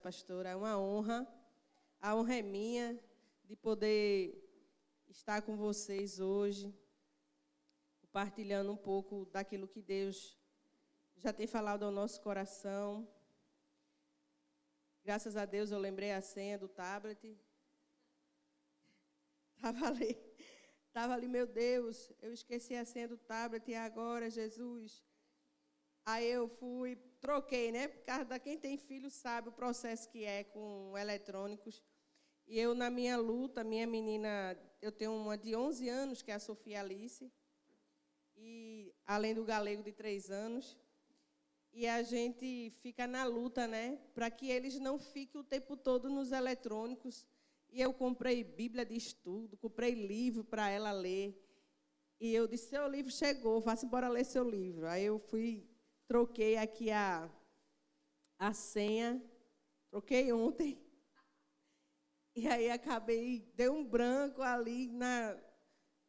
Pastora, é uma honra, a honra é minha de poder estar com vocês hoje, compartilhando um pouco daquilo que Deus já tem falado ao nosso coração. Graças a Deus eu lembrei a senha do tablet. Estava ali, meu Deus, eu esqueci a senha do tablet e agora, Jesus. Aí eu fui, troquei, né? Por causa da quem tem filho sabe o processo que é com eletrônicos. E eu, na minha luta, minha menina, eu tenho uma de 11 anos, que é a Sofia Alice, e além do galego de 3 anos. E a gente fica na luta, né? Para que eles não fiquem o tempo todo nos eletrônicos. E eu comprei Bíblia de estudo, comprei livro para ela ler. E eu disse, seu livro chegou, vá-se embora ler seu livro. Aí eu fui, troquei aqui a senha, troquei ontem. E aí acabei, deu um branco ali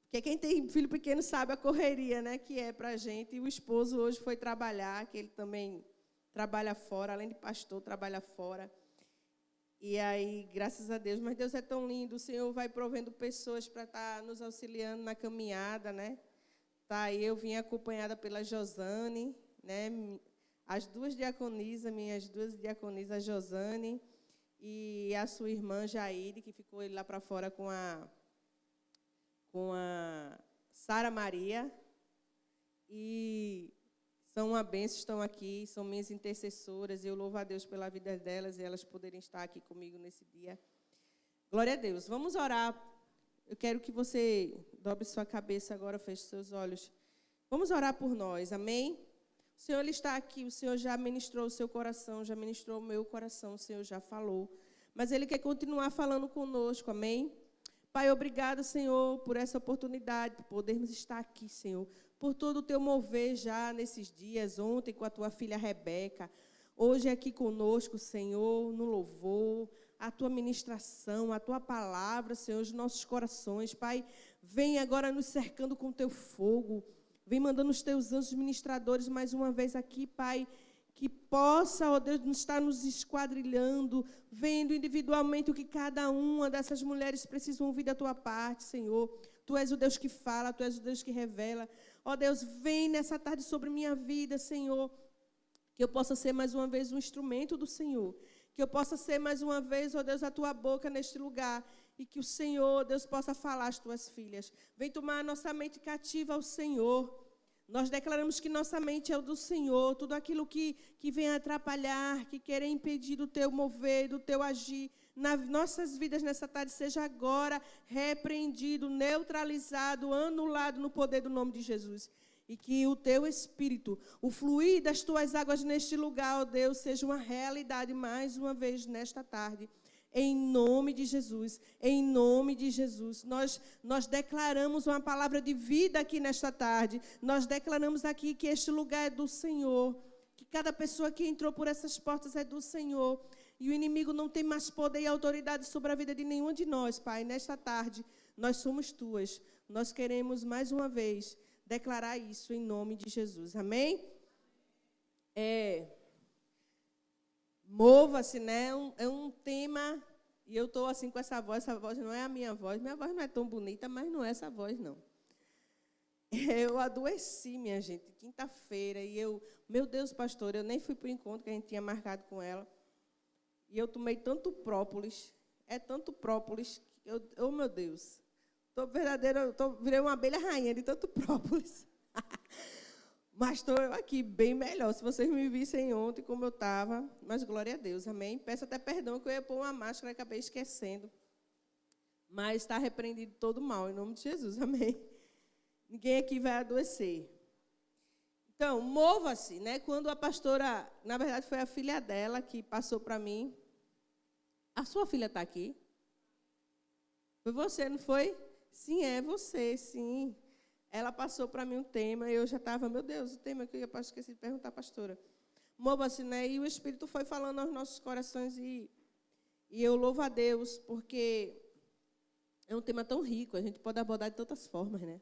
porque quem tem filho pequeno sabe a correria, né, que é para a gente. E o esposo hoje foi trabalhar, que ele também trabalha fora, além de pastor, trabalha fora. E aí, graças a Deus, mas Deus é tão lindo, o Senhor vai provendo pessoas para estar nos auxiliando na caminhada, né? Tá, aí eu vim acompanhada pela Josane, né? As duas diaconisas, minhas duas diaconisas, a Josane e a sua irmã Jaide, que ficou lá para fora com a Sara Maria. E são uma bênção, estão aqui, são minhas intercessoras, e eu louvo a Deus pela vida delas e elas poderem estar aqui comigo nesse dia. Glória a Deus. Vamos orar. Eu quero que você dobre sua cabeça agora, feche seus olhos. Vamos orar por nós, amém? O Senhor ele está aqui, o Senhor já ministrou o seu coração, já ministrou o meu coração, o Senhor já falou. Mas Ele quer continuar falando conosco, amém? Pai, obrigado, Senhor, por essa oportunidade, por podermos estar aqui, Senhor. Por todo o teu mover já nesses dias, ontem com a tua filha Rebeca, hoje aqui conosco, Senhor, no louvor, a tua ministração, a tua palavra, Senhor, os nossos corações. Pai, vem agora nos cercando com teu fogo, vem mandando os teus anjos ministradores mais uma vez aqui, Pai, que possa, ó Deus, estar nos esquadrilhando, vendo individualmente o que cada uma dessas mulheres precisam ouvir da tua parte, Senhor. Tu és o Deus que fala, Tu és o Deus que revela. Ó Deus, vem nessa tarde sobre minha vida, Senhor, que eu possa ser mais uma vez um instrumento do Senhor, que eu possa ser mais uma vez, ó Deus, a Tua boca neste lugar, e que o Senhor, Deus, possa falar às Tuas filhas. Vem tomar a nossa mente cativa ao Senhor. Nós declaramos que nossa mente é o do Senhor, tudo aquilo que vem atrapalhar, que quer impedir do Teu mover, do Teu agir, nas nossas vidas nessa tarde, seja agora repreendido, neutralizado, anulado no poder do nome de Jesus. E que o Teu Espírito, o fluir das Tuas águas neste lugar, ó Deus, seja uma realidade mais uma vez nesta tarde. Em nome de Jesus, em nome de Jesus. Nós declaramos uma palavra de vida aqui nesta tarde. Nós declaramos aqui que este lugar é do Senhor, que cada pessoa que entrou por essas portas é do Senhor. E o inimigo não tem mais poder e autoridade sobre a vida de nenhum de nós, Pai. Nesta tarde, nós somos Tuas. Nós queremos, mais uma vez, declarar isso em nome de Jesus. Amém? Mova-se, né? É um tema, e eu estou assim com essa voz não é a minha voz não é tão bonita, mas não é essa voz, não. Eu adoeci, minha gente, quinta-feira, e meu Deus, pastor, eu nem fui para o encontro que a gente tinha marcado com ela, e eu tomei tanto própolis, tanto própolis, que meu Deus, virei uma abelha rainha de tanto própolis. Mas estou eu aqui bem melhor. Se vocês me vissem ontem como eu estava, mas glória a Deus, amém? Peço até perdão que eu ia pôr uma máscara e acabei esquecendo. Mas está repreendido todo mal, em nome de Jesus, amém? Ninguém aqui vai adoecer. Então, mova-se, né? Quando a pastora, na verdade foi a filha dela que passou para mim. A sua filha está aqui? Foi você, não foi? Sim, é você, sim. Ela passou para mim um tema e eu já estava, meu Deus, o tema que eu esqueci de perguntar à pastora. Mova-se, né? E o Espírito foi falando aos nossos corações e eu louvo a Deus porque é um tema tão rico, a gente pode abordar de tantas formas, né?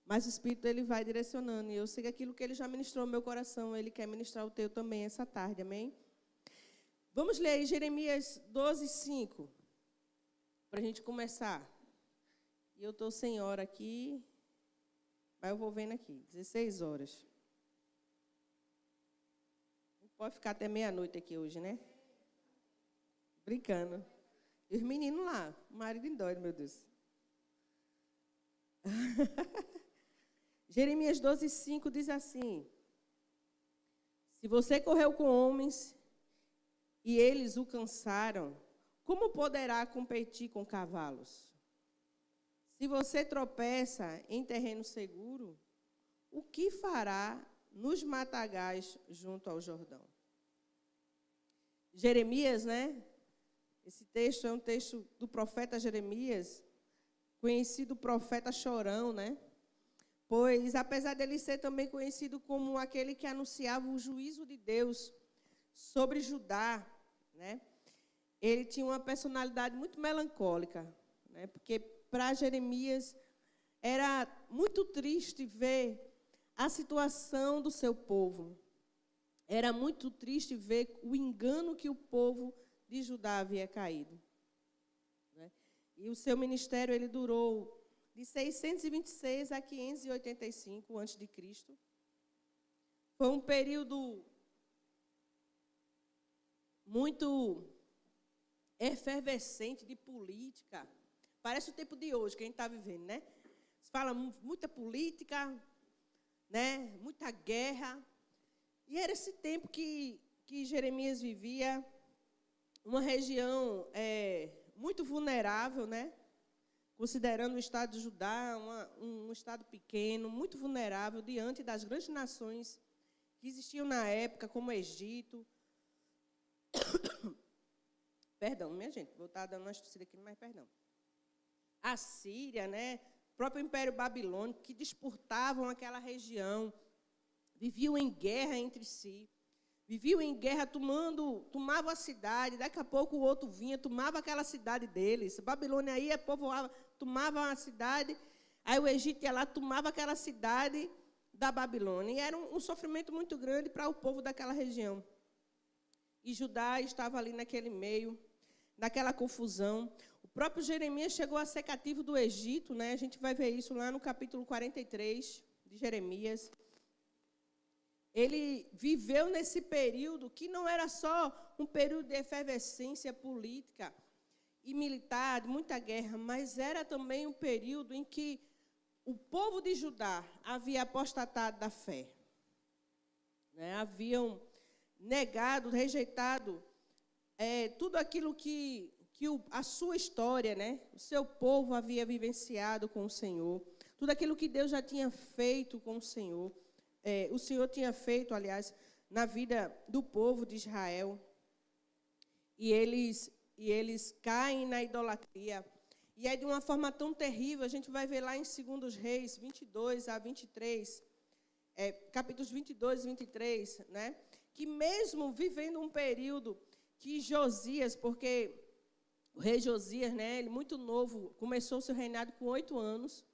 Mas o Espírito, ele vai direcionando e eu sei que aquilo que ele já ministrou no meu coração, ele quer ministrar o teu também essa tarde, amém? Vamos ler aí Jeremias 12, 5, para a gente começar. E eu estou sem hora aqui, mas eu vou vendo aqui, 16 horas. Não pode ficar até meia-noite aqui hoje, né? Brincando. E os meninos lá, o marido indóide, meu Deus. Jeremias 12, 5 diz assim: se você correu com homens e eles o cansaram, como poderá competir com cavalos? Se você tropeça em terreno seguro, o que fará nos matagais junto ao Jordão? Jeremias, né? Esse texto é um texto do profeta Jeremias, conhecido profeta chorão, né? Pois, apesar dele ser também conhecido como aquele que anunciava o juízo de Deus sobre Judá, né? Ele tinha uma personalidade muito melancólica, né? Porque para Jeremias era muito triste ver a situação do seu povo. Era muito triste ver o engano que o povo de Judá havia caído, né? E o seu ministério ele durou de 626 a 585 a.C. Foi um período muito efervescente de política. Parece o tempo de hoje que a gente está vivendo, né? Se fala muita política, né? Muita guerra. E era esse tempo que Jeremias vivia, uma região muito vulnerável, né? Considerando o estado de Judá um estado pequeno, muito vulnerável diante das grandes nações que existiam na época, como o Egito. Perdão, minha gente, vou estar dando uma tossida aqui, mas perdão. A Síria, né? O próprio Império Babilônico, que disputavam aquela região, viviam em guerra entre si. Viviam em guerra, tomavam a cidade, daqui a pouco o outro vinha, tomava aquela cidade deles. A Babilônia ia, povoava, tomava a cidade, aí o Egito ia lá, tomava aquela cidade da Babilônia. E era um sofrimento muito grande para o povo daquela região. E Judá estava ali naquele meio, naquela confusão. O próprio Jeremias chegou a ser cativo do Egito, né? A gente vai ver isso lá no capítulo 43 de Jeremias. Ele viveu nesse período que não era só um período de efervescência política e militar, de muita guerra, mas era também um período em que o povo de Judá havia apostatado da fé, né? Haviam negado, rejeitado tudo aquilo que a sua história, né? O seu povo havia vivenciado com o Senhor, tudo aquilo que Deus já tinha feito com o Senhor. O Senhor tinha feito, aliás, na vida do povo de Israel. E eles caem na idolatria. E aí, de uma forma tão terrível, a gente vai ver lá em 2 Reis 22 a 23, capítulos 22 e 23, né? Que mesmo vivendo um período que Josias, porque o rei Josias, né, ele muito novo, começou o seu reinado com 8 anos.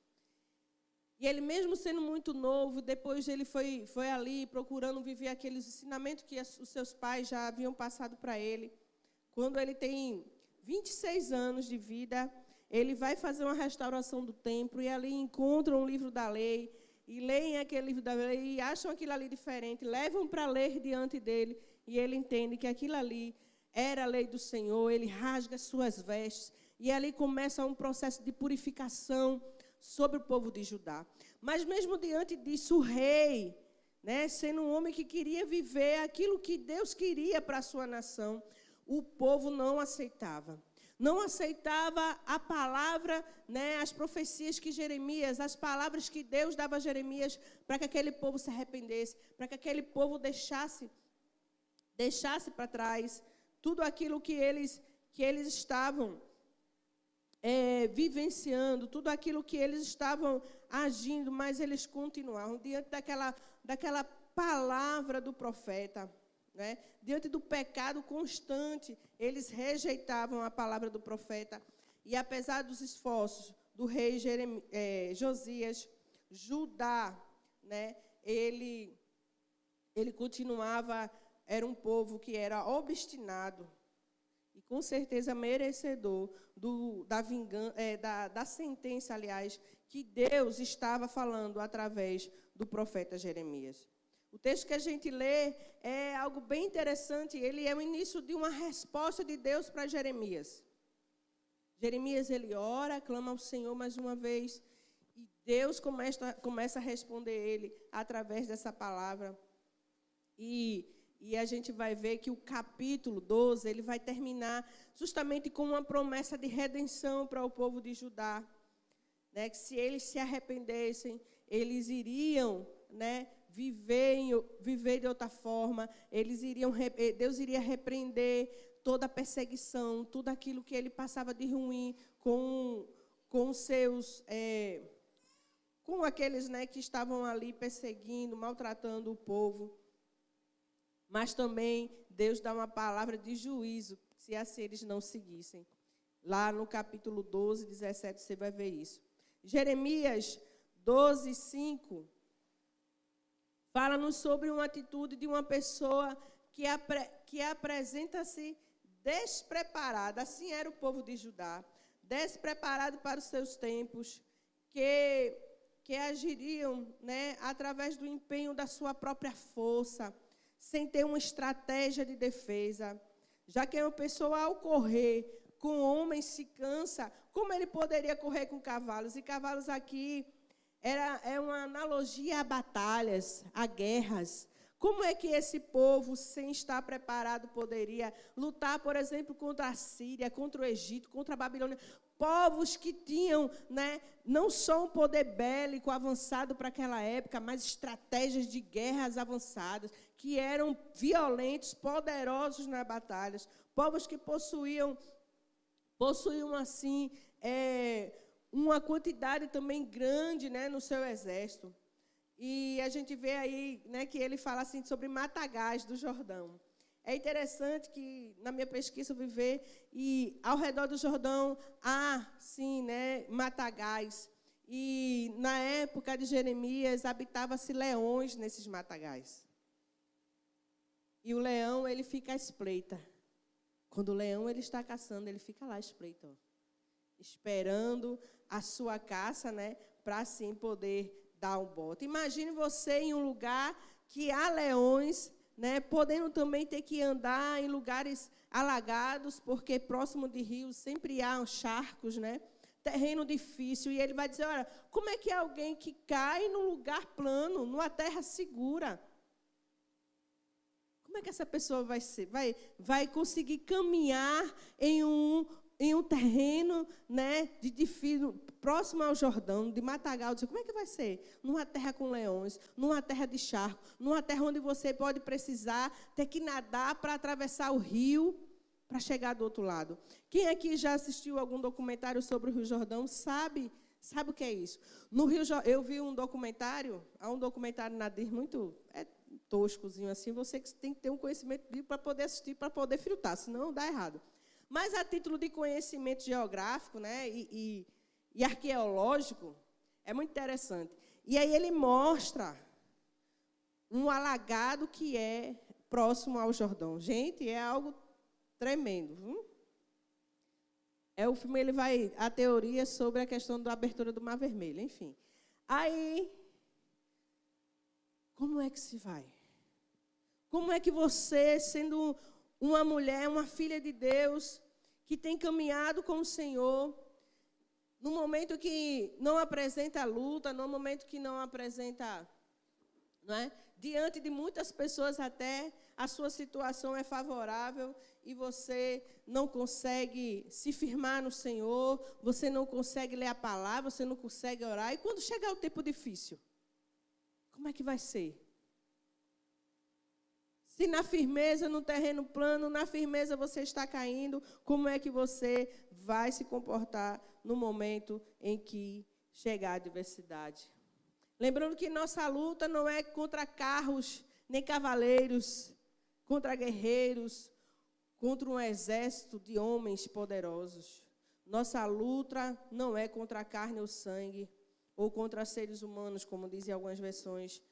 E ele, mesmo sendo muito novo, depois ele foi ali procurando viver aqueles ensinamentos que os seus pais já haviam passado para ele. Quando ele tem 26 anos de vida, ele vai fazer uma restauração do templo e ali encontram um livro da lei e leem aquele livro da lei e acham aquilo ali diferente, levam para ler diante dele e ele entende que aquilo ali era a lei do Senhor, ele rasga suas vestes e ali começa um processo de purificação sobre o povo de Judá. Mas mesmo diante disso, o rei, né, sendo um homem que queria viver aquilo que Deus queria para a sua nação, o povo não aceitava. Não aceitava a palavra, né, as profecias que Jeremias, as palavras que Deus dava a Jeremias para que aquele povo se arrependesse, para que aquele povo deixasse para trás tudo aquilo que eles estavam vivenciando, tudo aquilo que eles estavam agindo, mas eles continuavam diante daquela palavra do profeta, né? Diante do pecado constante, eles rejeitavam a palavra do profeta. E apesar dos esforços do rei Josias, Judá, né, ele continuava era um povo que era obstinado e com certeza merecedor da sentença, aliás, que Deus estava falando através do profeta Jeremias. O texto que a gente lê é algo bem interessante, ele é o início de uma resposta de Deus para Jeremias. Jeremias, ele ora, clama ao Senhor mais uma vez, e Deus começa a responder ele através dessa palavra. E a gente vai ver que o capítulo 12, ele vai terminar justamente com uma promessa de redenção para o povo de Judá, né? Que se eles se arrependessem, eles iriam, né, viver de outra forma, Deus iria repreender toda a perseguição, tudo aquilo que ele passava de ruim com aqueles, né, que estavam ali perseguindo, maltratando o povo. Mas também Deus dá uma palavra de juízo, se assim eles não seguissem. Lá no capítulo 12, 17, você vai ver isso. Jeremias 12, 5, fala-nos sobre uma atitude de uma pessoa que apresenta-se despreparada. Assim era o povo de Judá, despreparado para os seus tempos, que agiriam, né, através do empenho da sua própria força, sem ter uma estratégia de defesa. Já que uma pessoa, ao correr com homens, se cansa, como ele poderia correr com cavalos? E cavalos aqui é uma analogia a batalhas, a guerras. Como é que esse povo, sem estar preparado, poderia lutar, por exemplo, contra a Síria, contra o Egito, contra a Babilônia? Povos que tinham, né, não só um poder bélico avançado para aquela época, mas estratégias de guerras avançadas, que eram violentos, poderosos nas batalhas. Povos que possuíam assim, uma quantidade também grande, né, no seu exército. E a gente vê aí, né, que ele fala assim sobre matagais do Jordão. É interessante que, na minha pesquisa, eu fui ver, e ao redor do Jordão há, sim, né, matagais. E, na época de Jeremias, habitava-se leões nesses matagais. E o leão, ele fica à espreita. Quando o leão ele está caçando, ele fica lá à espreita, ó, esperando a sua caça, né, para assim poder dar um bote. Imagine você em um lugar que há leões, né, podendo também ter que andar em lugares alagados, porque próximo de rios sempre há charcos, né, terreno difícil. E ele vai dizer, olha, como é que é alguém que cai num lugar plano, numa terra segura? Como é que essa pessoa vai conseguir caminhar em um terreno, né, de difícil, próximo ao Jordão, de matagal? Como é que vai ser? Numa terra com leões, numa terra de charco, numa terra onde você pode precisar ter que nadar para atravessar o rio para chegar do outro lado. Quem aqui já assistiu algum documentário sobre o Rio Jordão sabe o que é isso? No Rio, eu vi um documentário, há um documentário na DIR muito toscozinho assim, você tem que ter um conhecimento para poder assistir, para poder filtrar, senão dá errado. Mas a título de conhecimento geográfico, né, e arqueológico, é muito interessante. E aí ele mostra um alagado que é próximo ao Jordão. Gente, é algo tremendo. O filme, a teoria sobre a questão da abertura do Mar Vermelho, enfim. Aí, como é que se vai? Como é que você, sendo uma mulher, uma filha de Deus, que tem caminhado com o Senhor, no momento que não apresenta luta, no momento que não apresenta, não é? Diante de muitas pessoas até, a sua situação é favorável e você não consegue se firmar no Senhor, você não consegue ler a palavra, você não consegue orar. E quando chegar o tempo difícil, como é que vai ser? Se na firmeza, no terreno plano, na firmeza você está caindo, como é que você vai se comportar no momento em que chegar a adversidade? Lembrando que nossa luta não é contra carros, nem cavaleiros, contra guerreiros, contra um exército de homens poderosos. Nossa luta não é contra a carne ou sangue, ou contra seres humanos, como dizem algumas versões.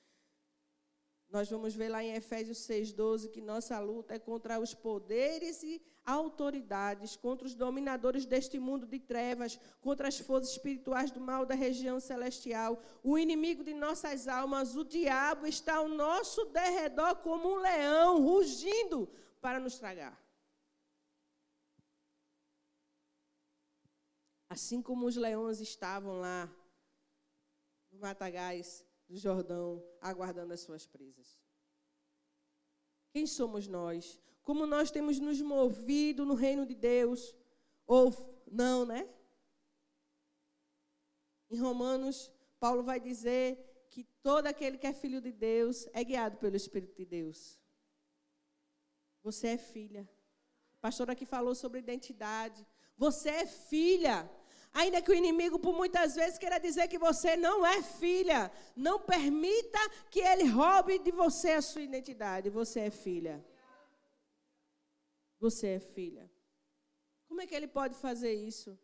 Nós vamos ver lá em Efésios 6:12 que nossa luta é contra os poderes e autoridades, contra os dominadores deste mundo de trevas, contra as forças espirituais do mal da região celestial. O inimigo de nossas almas, o diabo, está ao nosso derredor como um leão, rugindo para nos tragar. Assim como os leões estavam lá no matagais do Jordão, aguardando as suas presas. Quem somos nós? Como nós temos nos movido no reino de Deus? Ou não, né? Em Romanos, Paulo vai dizer que todo aquele que é filho de Deus é guiado pelo Espírito de Deus. Você é filha. A pastora aqui falou sobre identidade. Você é filha. Ainda que o inimigo, por muitas vezes, queira dizer que você não é filha. Não permita que ele roube de você a sua identidade. Você é filha. Você é filha. Como é que ele pode fazer isso?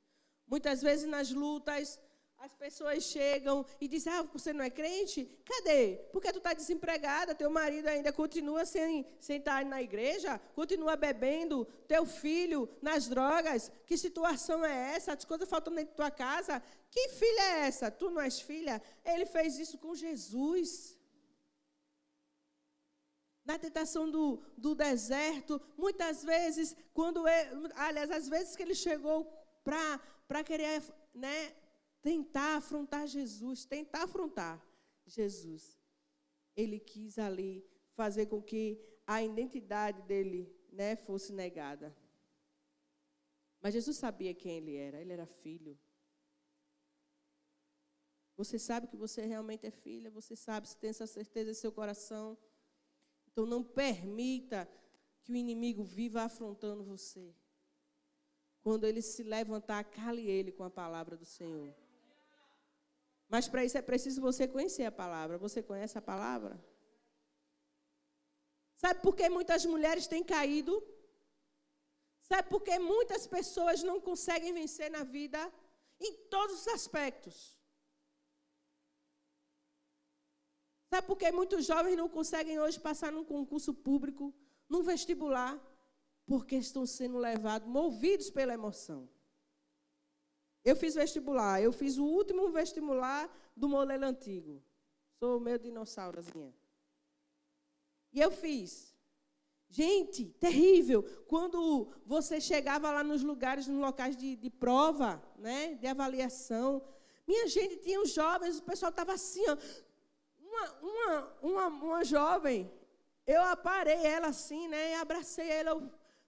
Muitas vezes nas lutas, as pessoas chegam e dizem, você não é crente? Cadê? Porque tu está desempregada, teu marido ainda continua sem estar na igreja, continua bebendo, teu filho nas drogas. Que situação é essa? As coisas faltam dentro da tua casa. Que filha é essa? Tu não és filha? Ele fez isso com Jesus. Na tentação do deserto, muitas vezes, às vezes que ele chegou para querer, né, tentar afrontar Jesus, ele quis ali fazer com que a identidade dele, né, fosse negada. Mas Jesus sabia quem ele era filho. Você sabe que você realmente é filha, você sabe, você tem essa certeza em seu coração. Então não permita que o inimigo viva afrontando você. Quando ele se levantar, cale ele com a palavra do Senhor. Mas para isso é preciso você conhecer a palavra. Você conhece a palavra? Sabe por que muitas mulheres têm caído? Sabe por que muitas pessoas não conseguem vencer na vida? Em todos os aspectos. Sabe por que muitos jovens não conseguem hoje passar num concurso público, num vestibular? Porque estão sendo levados, movidos pela emoção. Eu fiz vestibular, eu fiz o último vestibular do modelo antigo. Sou meio dinossaurozinha. E eu fiz. Gente, terrível. Quando você chegava lá nos lugares, nos locais de prova, né, de avaliação, minha gente, tinha os jovens, o pessoal estava assim, ó. Uma jovem, eu aparei ela assim, né, e abracei ela,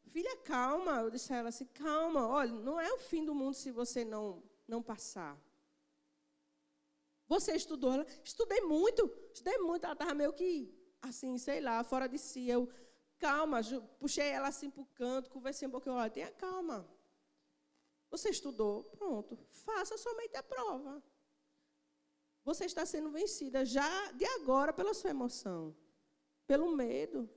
filha, calma. Eu disse a ela assim, calma, olha, não é o fim do mundo se você não passar. Você estudou? Ela, estudei muito. Ela estava meio que, assim, sei lá, fora de si. Eu, calma, puxei ela assim para o canto, conversei um pouquinho, olha, tenha calma. Você estudou? Pronto, faça somente a prova. Você está sendo vencida já de agora pela sua emoção, pelo medo.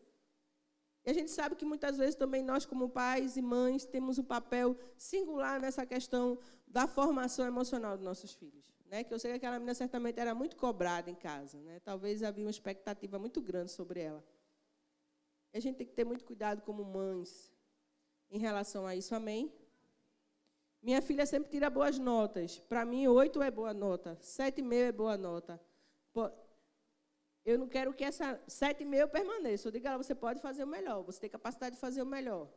E a gente sabe que muitas vezes também nós, como pais e mães, temos um papel singular nessa questão da formação emocional dos nossos filhos. Né? Que eu sei que aquela menina certamente era muito cobrada em casa. Né? Talvez havia uma expectativa muito grande sobre ela. E a gente tem que ter muito cuidado como mães em relação a isso. Amém? Minha filha sempre tira boas notas. Para mim, 8 é boa nota, 7,5 é boa nota. Eu não quero que essa 7,5 permaneça. Eu digo a ela, você pode fazer o melhor, você tem capacidade de fazer o melhor.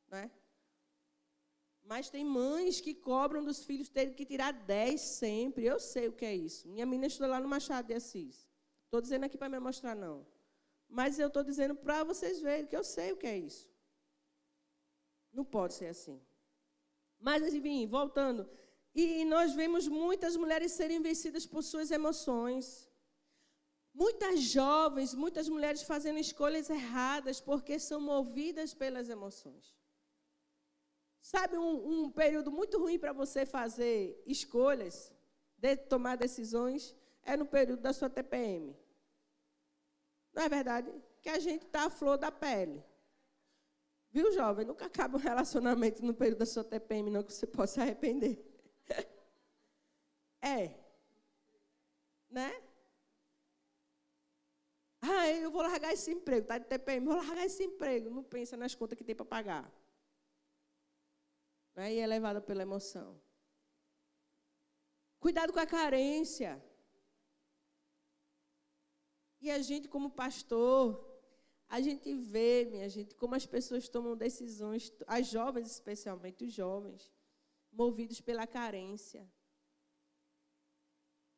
Né? Mas tem mães que cobram dos filhos terem que tirar 10 sempre. Eu sei o que é isso. Minha menina estuda lá no Machado de Assis. Estou dizendo aqui para me mostrar, não. Mas eu estou dizendo para vocês verem que eu sei o que é isso. Não pode ser assim. Mas, enfim, voltando. E nós vemos muitas mulheres serem vencidas por suas emoções. Muitas jovens, muitas mulheres fazendo escolhas erradas porque são movidas pelas emoções. Sabe um período muito ruim para você fazer escolhas, tomar decisões, é no período da sua TPM. Não é verdade? Que a gente está à flor da pele. Viu, jovem? Nunca acaba um relacionamento no período da sua TPM, não, que você possa se arrepender. É. Né? Ah, eu vou largar esse emprego, está de TPM, vou largar esse emprego. Não pensa nas contas que tem para pagar. E é levada pela emoção. Cuidado com a carência. E a gente, como pastor, a gente vê, minha gente, como as pessoas tomam decisões, as jovens especialmente, os jovens, movidos pela carência.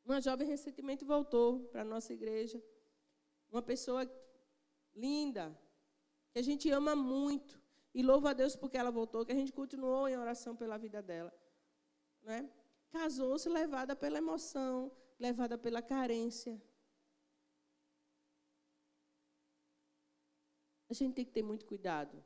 Uma jovem recentemente voltou para a nossa igreja. Uma pessoa linda, que a gente ama muito. E louva a Deus porque ela voltou, que a gente continuou em oração pela vida dela. Né? Casou-se levada pela emoção, levada pela carência. A gente tem que ter muito cuidado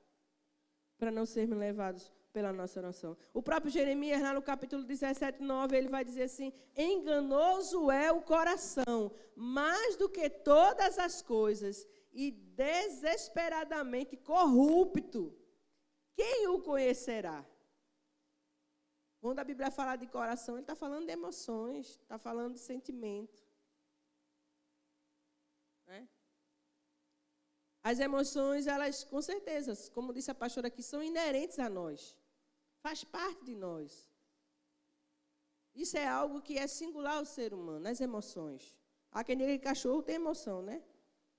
para não sermos levados pela nossa noção. O próprio Jeremias, lá no capítulo 17, 9, ele vai dizer assim: enganoso é o coração, mais do que todas as coisas, e desesperadamente corrupto. Quem o conhecerá? Quando a Bíblia fala de coração, ele está falando de emoções, está falando de sentimento. Né? As emoções, elas, com certeza, como disse a pastora aqui, são inerentes a nós. Faz parte de nós. Isso é algo que é singular ao ser humano, as emoções. Há quem diga que cachorro tem emoção, né?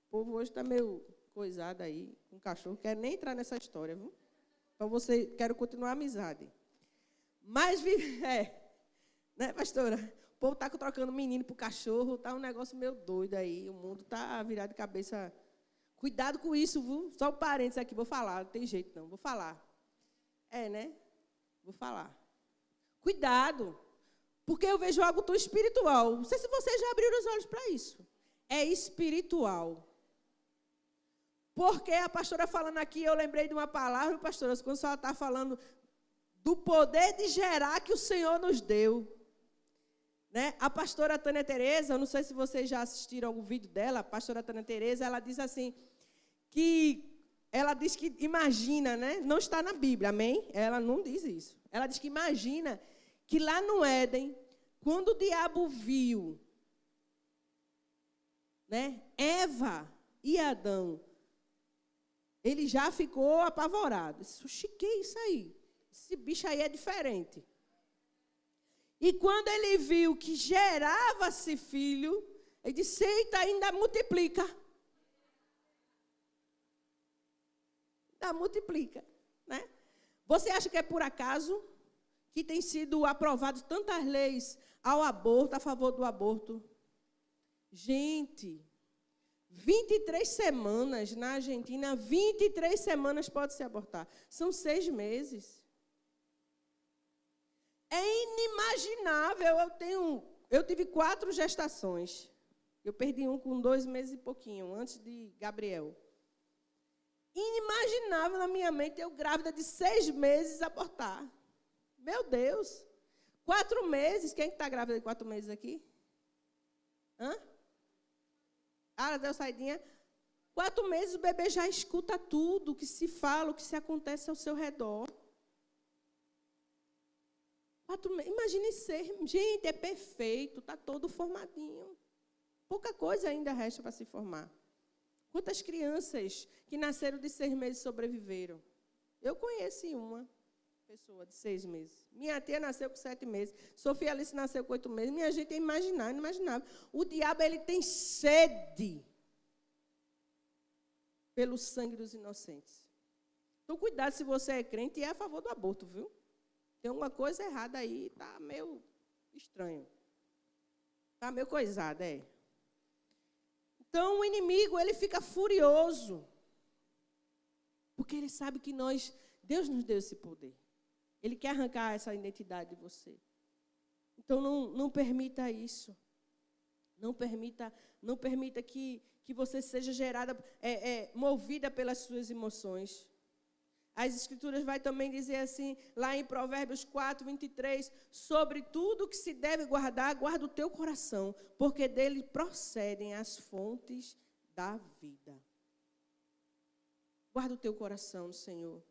O povo hoje está meio coisado aí com cachorro. Não quero nem entrar nessa história, viu? Para você, quero continuar a amizade. Mas, né, pastora? O povo está trocando menino para o cachorro, está um negócio meio doido aí. O mundo está virado de cabeça. Cuidado com isso, viu? Só o parênteses aqui, vou falar, não tem jeito não, vou falar. Né? Vou falar. Cuidado, porque eu vejo algo tão espiritual. Não sei se vocês já abriram os olhos para isso. É espiritual. Porque a pastora falando aqui, eu lembrei de uma palavra, pastora, quando a senhora está falando do poder de gerar que o Senhor nos deu. Né? A pastora Tânia Tereza, eu não sei se vocês já assistiram algum vídeo dela, a pastora Tânia Tereza, ela diz assim, ela diz que imagina, né? Não está na Bíblia, amém? Ela não diz isso. Ela diz que imagina que lá no Éden, quando o diabo viu, né, Eva e Adão, ele já ficou apavorado. Disse, que é isso aí? Esse bicho aí é diferente. E quando ele viu que gerava-se filho, ele disse, eita, ainda multiplica. Ainda multiplica. Né? Você acha que é por acaso que tem sido aprovadas tantas leis ao aborto, a favor do aborto? Gente, 23 semanas na Argentina, 23 semanas pode se abortar. São 6 meses. É inimaginável. Eu tive 4 gestações. Eu perdi um com 2 meses e pouquinho, antes de Gabriel. Inimaginável na minha mente eu grávida de 6 meses abortar. Meu Deus. 4 meses. Quem está grávida de 4 meses aqui? Hã? Ah, deu saidinha. 4 meses o bebê já escuta tudo o que se fala, o que se acontece ao seu redor. 4 meses. Imagine ser. Gente, é perfeito, está todo formadinho. Pouca coisa ainda resta para se formar. Quantas crianças que nasceram de 6 meses sobreviveram? Eu conheci uma pessoa de 6 meses. Minha tia nasceu com 7 meses. Sofia Alice nasceu com 8 meses. Minha gente é inimaginável. O diabo, ele tem sede pelo sangue dos inocentes. Então, cuidado se você é crente e é a favor do aborto, viu? Tem uma coisa errada aí, está meio estranho. Está meio coisado, é. Então, o inimigo, ele fica furioso. Porque ele sabe que Deus nos deu esse poder. Ele quer arrancar essa identidade de você. Então, não permita isso. Não permita que você seja gerada, movida pelas suas emoções. As Escrituras vai também dizer assim, lá em Provérbios 4, 23, sobre tudo que se deve guardar, guarda o teu coração, porque dele procedem as fontes da vida. Guarda o teu coração no Senhor.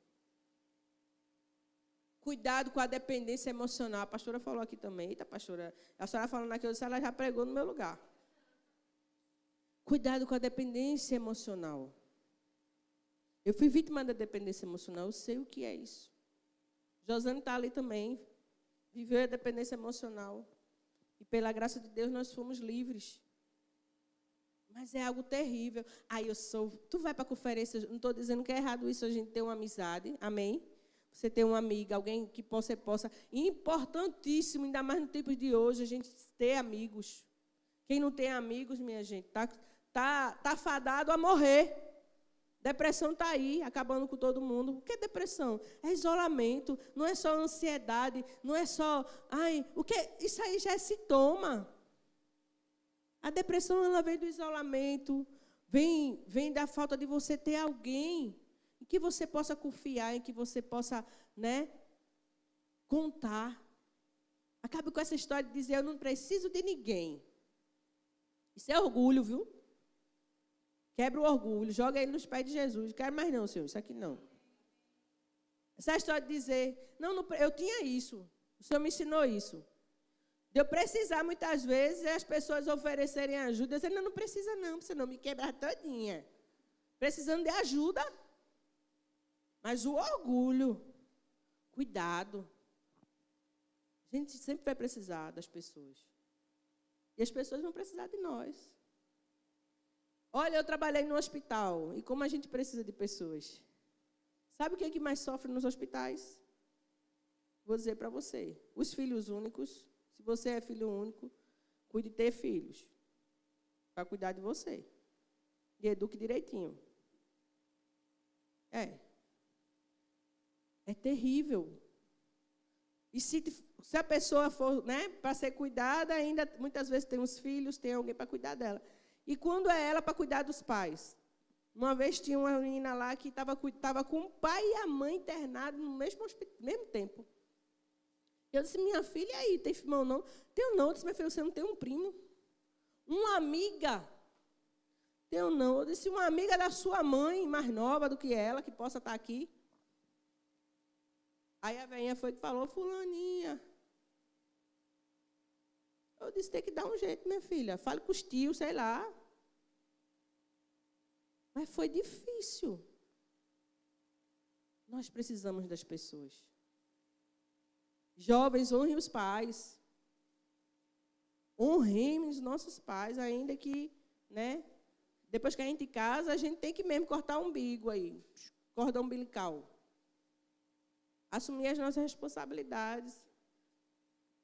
Cuidado com a dependência emocional. A pastora falou aqui também. Eita, pastora, a senhora falando aqui, ela já pregou no meu lugar. Cuidado com a dependência emocional. Eu fui vítima da dependência emocional, eu sei o que é isso. Josane está ali também, viveu a dependência emocional. E pela graça de Deus nós fomos livres. Mas é algo terrível. Tu vai para a conferência, não estou dizendo que é errado isso, a gente ter uma amizade, amém? Você ter uma amiga, alguém que possa. Importantíssimo, ainda mais no tempo de hoje, a gente ter amigos. Quem não tem amigos, minha gente, tá fadado a morrer. Depressão está aí, acabando com todo mundo. O que é depressão? É isolamento, não é só ansiedade, não é só... Isso aí já é sintoma. A depressão, ela vem do isolamento, vem da falta de você ter alguém em que você possa confiar, em que você possa, contar. Acabe com essa história de dizer, eu não preciso de ninguém. Isso é orgulho, viu? Quebra o orgulho, joga ele nos pés de Jesus. Não quero mais não, Senhor, isso aqui não. Essa história de dizer, não, eu tinha isso, o Senhor me ensinou isso. De eu precisar, muitas vezes, as pessoas oferecerem ajuda, eu dizer, não precisa não, senão me quebrar todinha. Precisando de ajuda. Mas o orgulho, cuidado. A gente sempre vai precisar das pessoas. E as pessoas vão precisar de nós. Olha, eu trabalhei no hospital, e como a gente precisa de pessoas. Sabe o que é que mais sofre nos hospitais? Vou dizer para você, os filhos únicos, se você é filho único, cuide de ter filhos, para cuidar de você. E eduque direitinho. É terrível. E se a pessoa for, para ser cuidada, ainda muitas vezes tem os filhos, tem alguém para cuidar dela. E quando é ela para cuidar dos pais? Uma vez tinha uma menina lá que estava com o pai e a mãe internados no mesmo tempo. Eu disse, minha filha, aí, tem irmão não? Tenho não. Eu disse, minha filha, você não tem um primo? Uma amiga? Tenho não. Eu disse, uma amiga da sua mãe, mais nova do que ela, que possa estar aqui. Aí a velhinha foi que falou, fulaninha. Eu disse, tem que dar um jeito, minha filha. Fale com os tios, sei lá. Mas foi difícil. Nós precisamos das pessoas. Jovens, honrem os pais. Honremos os nossos pais, ainda que, depois que a gente casa, a gente tem que mesmo cortar o umbigo aí. Cordão umbilical. Assumir as nossas responsabilidades.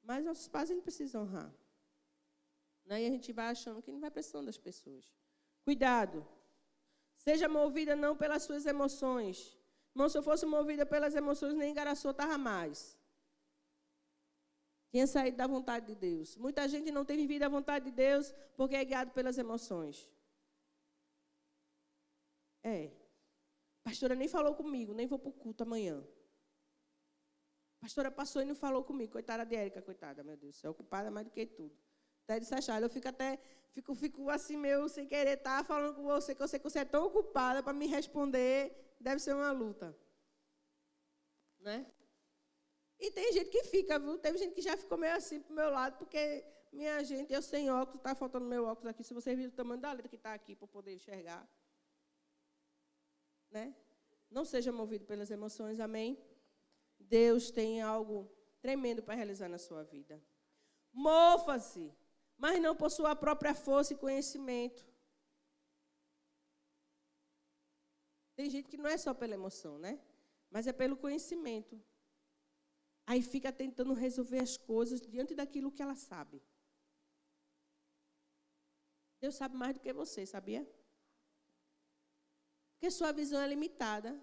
Mas nossos pais a gente precisa honrar. E a gente vai achando que não vai precisando das pessoas. Cuidado. Seja movida não pelas suas emoções. Irmão, se eu fosse movida pelas emoções, nem Garaçô estava mais. Tinha saído da vontade de Deus. Muita gente não tem vivido a vontade de Deus porque é guiado pelas emoções. A pastora nem falou comigo, nem vou para o culto amanhã. A pastora passou e não falou comigo. Coitada de Érica, coitada, meu Deus. Você é ocupada mais do que tudo. Até de Sachar. Eu fico assim, meio sem querer estar falando com você, que eu sei que você é tão ocupada para me responder. Deve ser uma luta. E tem gente que fica, viu? Teve gente que já ficou meio assim pro meu lado, porque, minha gente, eu sem óculos, está faltando meu óculos aqui. Se você viu o tamanho da letra que está aqui para poder enxergar. Não seja movido pelas emoções, amém? Deus tem algo tremendo para realizar na sua vida. Mova-se, mas não por sua própria força e conhecimento. Tem gente que não é só pela emoção, mas é pelo conhecimento. Aí fica tentando resolver as coisas diante daquilo que ela sabe. Deus sabe mais do que você, sabia? Porque sua visão é limitada.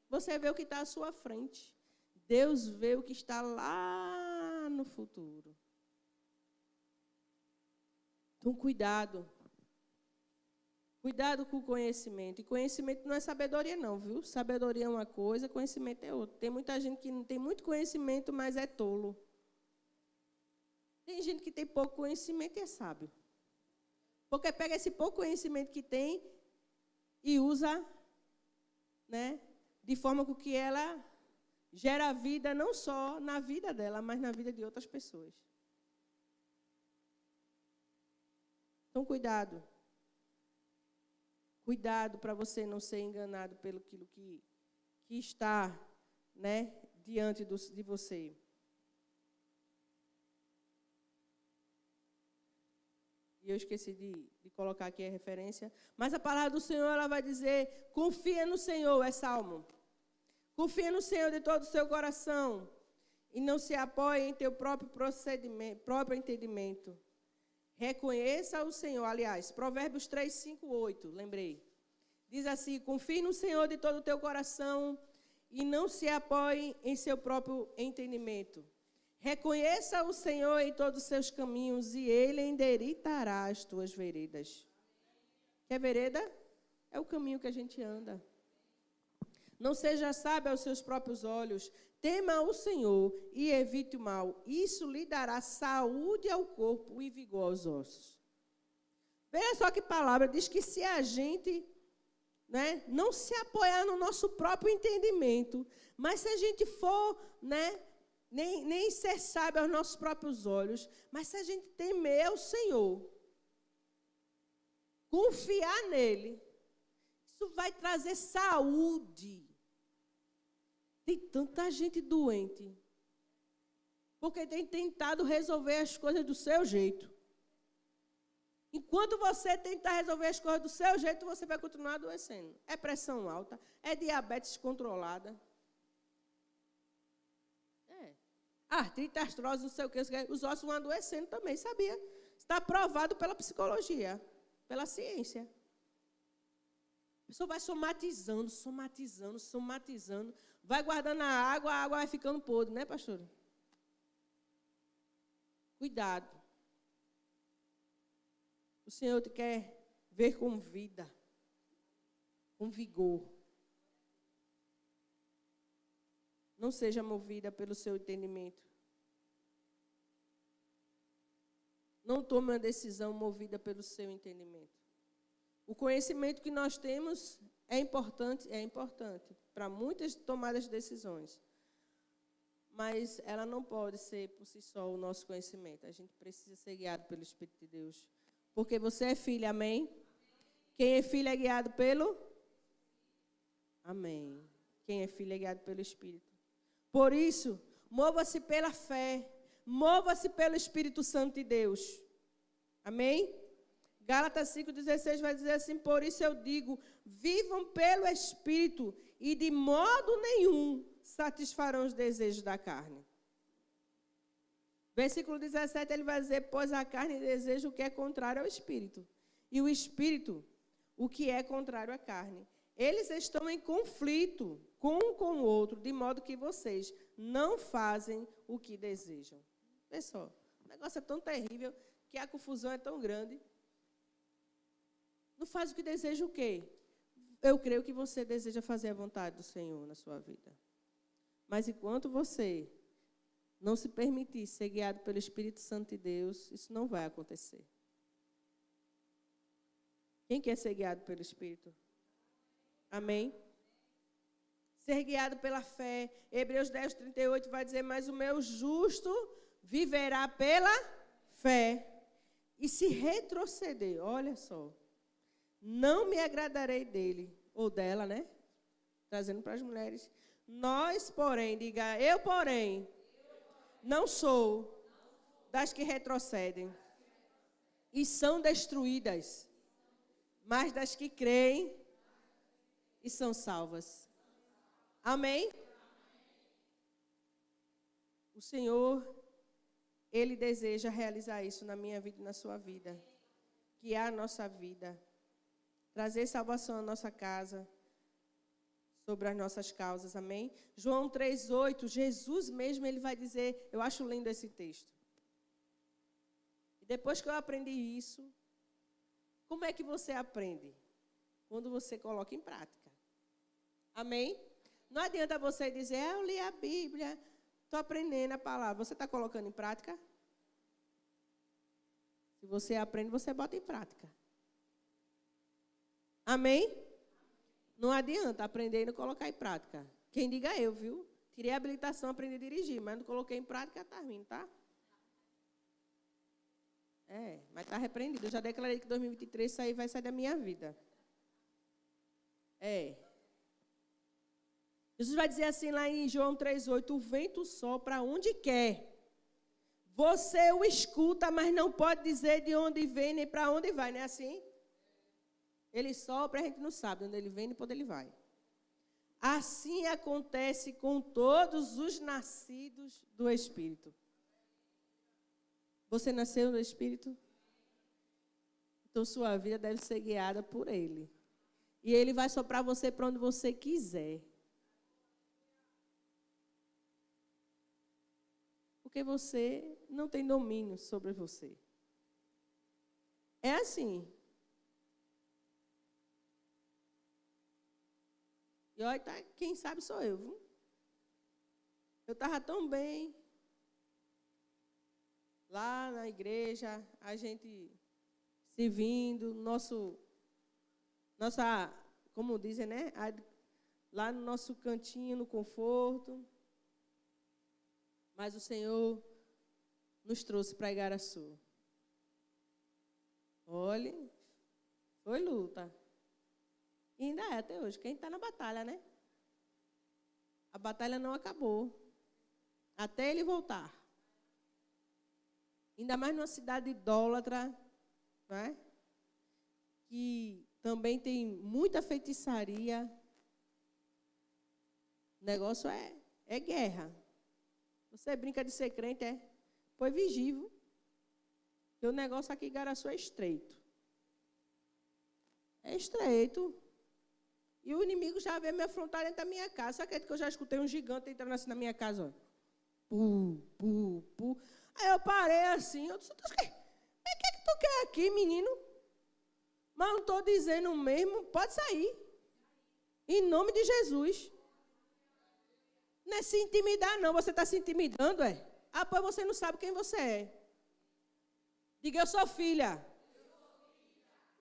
Você vê o que está à sua frente. Deus vê o que está lá no futuro. Então, cuidado. Cuidado com o conhecimento. E conhecimento não é sabedoria, não, viu? Sabedoria é uma coisa, conhecimento é outra. Tem muita gente que não tem muito conhecimento, mas é tolo. Tem gente que tem pouco conhecimento e é sábio. Porque pega esse pouco conhecimento que tem e usa, de forma com que ela gera vida não só na vida dela, mas na vida de outras pessoas. Então, cuidado. Cuidado para você não ser enganado pelo aquilo que está, né, diante de você. E eu esqueci de colocar aqui a referência. Mas a palavra do Senhor, ela vai dizer, confia no Senhor, é Salmo. Confia no Senhor de todo o seu coração e não se apoie em teu próprio entendimento. Reconheça o Senhor. Aliás, Provérbios 3, 5, 8, lembrei. Diz assim, confie no Senhor de todo o teu coração e não se apoie em seu próprio entendimento. Reconheça o Senhor em todos os seus caminhos e Ele endireitará as tuas veredas. Que é vereda? É o caminho que a gente anda. Não seja sábio aos seus próprios olhos. Tema o Senhor e evite o mal. Isso lhe dará saúde ao corpo e vigor aos ossos. Veja só que palavra. Diz que se a gente, né, não se apoiar no nosso próprio entendimento, mas se a gente for, né, nem ser sábio aos nossos próprios olhos, mas se a gente temer ao Senhor, confiar nele, isso vai trazer saúde. Tem tanta gente doente, porque tem tentado resolver as coisas do seu jeito. Enquanto você tentar resolver as coisas do seu jeito, você vai continuar adoecendo. É pressão alta, é diabetes controlada. Artrite, artrose, não sei o que, os ossos vão adoecendo também, sabia? Está provado pela psicologia, pela ciência. A pessoa vai somatizando, vai guardando a água vai ficando podre, né, pastora? Cuidado. O Senhor te quer ver com vida, com vigor. Não seja movida pelo seu entendimento. Não tome uma decisão movida pelo seu entendimento. O conhecimento que nós temos é importante para muitas tomadas de decisões. Mas ela não pode ser por si só o nosso conhecimento. A gente precisa ser guiado pelo Espírito de Deus. Porque você é filho, amém? Quem é filho é guiado pelo? Amém. Quem é filho é guiado pelo Espírito. Por isso, mova-se pela fé, mova-se pelo Espírito Santo de Deus. Amém? Gálatas 5,16 vai dizer assim, por isso eu digo, vivam pelo Espírito e de modo nenhum satisfarão os desejos da carne. Versículo 17, ele vai dizer, pois a carne deseja o que é contrário ao Espírito, e o Espírito o que é contrário à carne. Eles estão em conflito um com o outro, de modo que vocês não fazem o que desejam. Pessoal, o negócio é tão terrível que a confusão é tão grande. Não faz o que deseja o quê? Eu creio que você deseja fazer a vontade do Senhor na sua vida. Mas enquanto você não se permitir ser guiado pelo Espírito Santo de Deus, isso não vai acontecer. Quem quer ser guiado pelo Espírito? Amém? Ser guiado pela fé. Hebreus 10, 38 vai dizer, mas o meu justo viverá pela fé. E se retroceder, olha só, não me agradarei dele, ou dela, né? Trazendo para as mulheres. Nós, porém, diga, eu, porém, não sou das que retrocedem e são destruídas, mas das que creem e são salvas. Amém? O Senhor, Ele deseja realizar isso na minha vida e na sua vida. Guiar a nossa vida. Trazer salvação à nossa casa. Sobre as nossas causas, amém? João 3,8, Jesus mesmo, Ele vai dizer, eu acho lindo esse texto. E depois que eu aprendi isso, como é que você aprende? Quando você coloca em prática. Amém? Não adianta você dizer, eu li a Bíblia, estou aprendendo a palavra. Você está colocando em prática? Se você aprende, você bota em prática. Amém? Não adianta aprender e não colocar em prática. Quem diga eu, viu? Tirei a habilitação, aprendi a dirigir, mas não coloquei em prática, está ruim, tá? Mas está repreendido. Eu já declarei que 2023 isso aí vai sair da minha vida. É. Jesus vai dizer assim lá em João 3,8, o vento sopra onde quer. Você o escuta, mas não pode dizer de onde vem nem para onde vai, não é assim? Ele sopra, a gente não sabe de onde ele vem nem para onde ele vai. Assim acontece com todos os nascidos do Espírito. Você nasceu no Espírito? Então sua vida deve ser guiada por Ele. E Ele vai soprar você para onde você quiser. Porque você não tem domínio sobre você. É assim. E olha, tá, quem sabe sou eu, viu? Eu estava tão bem. Lá na igreja, a gente servindo, como dizem, né? Lá no nosso cantinho, no conforto. Mas o Senhor nos trouxe para Igaraçu. Olhe, foi luta. E ainda é até hoje. Quem está na batalha, né? A batalha não acabou. Até ele voltar. Ainda mais numa cidade idólatra, né? Que também tem muita feitiçaria. O negócio é guerra. Você brinca de ser crente, é? Pois vigivo. Porque o negócio aqui em Igaraçu é estreito. É estreito. E o inimigo já veio me afrontar dentro da minha casa. Sabe que eu já escutei um gigante entrando assim na minha casa? Ó. Pu, pu, pu. Aí eu parei assim. Eu disse, o que é que tu quer aqui, menino? Mas não estou dizendo mesmo. Pode sair. Em nome de Jesus. Não é se intimidar, não. Você está se intimidando, é? Ah, pois você não sabe quem você é. Diga, eu sou filha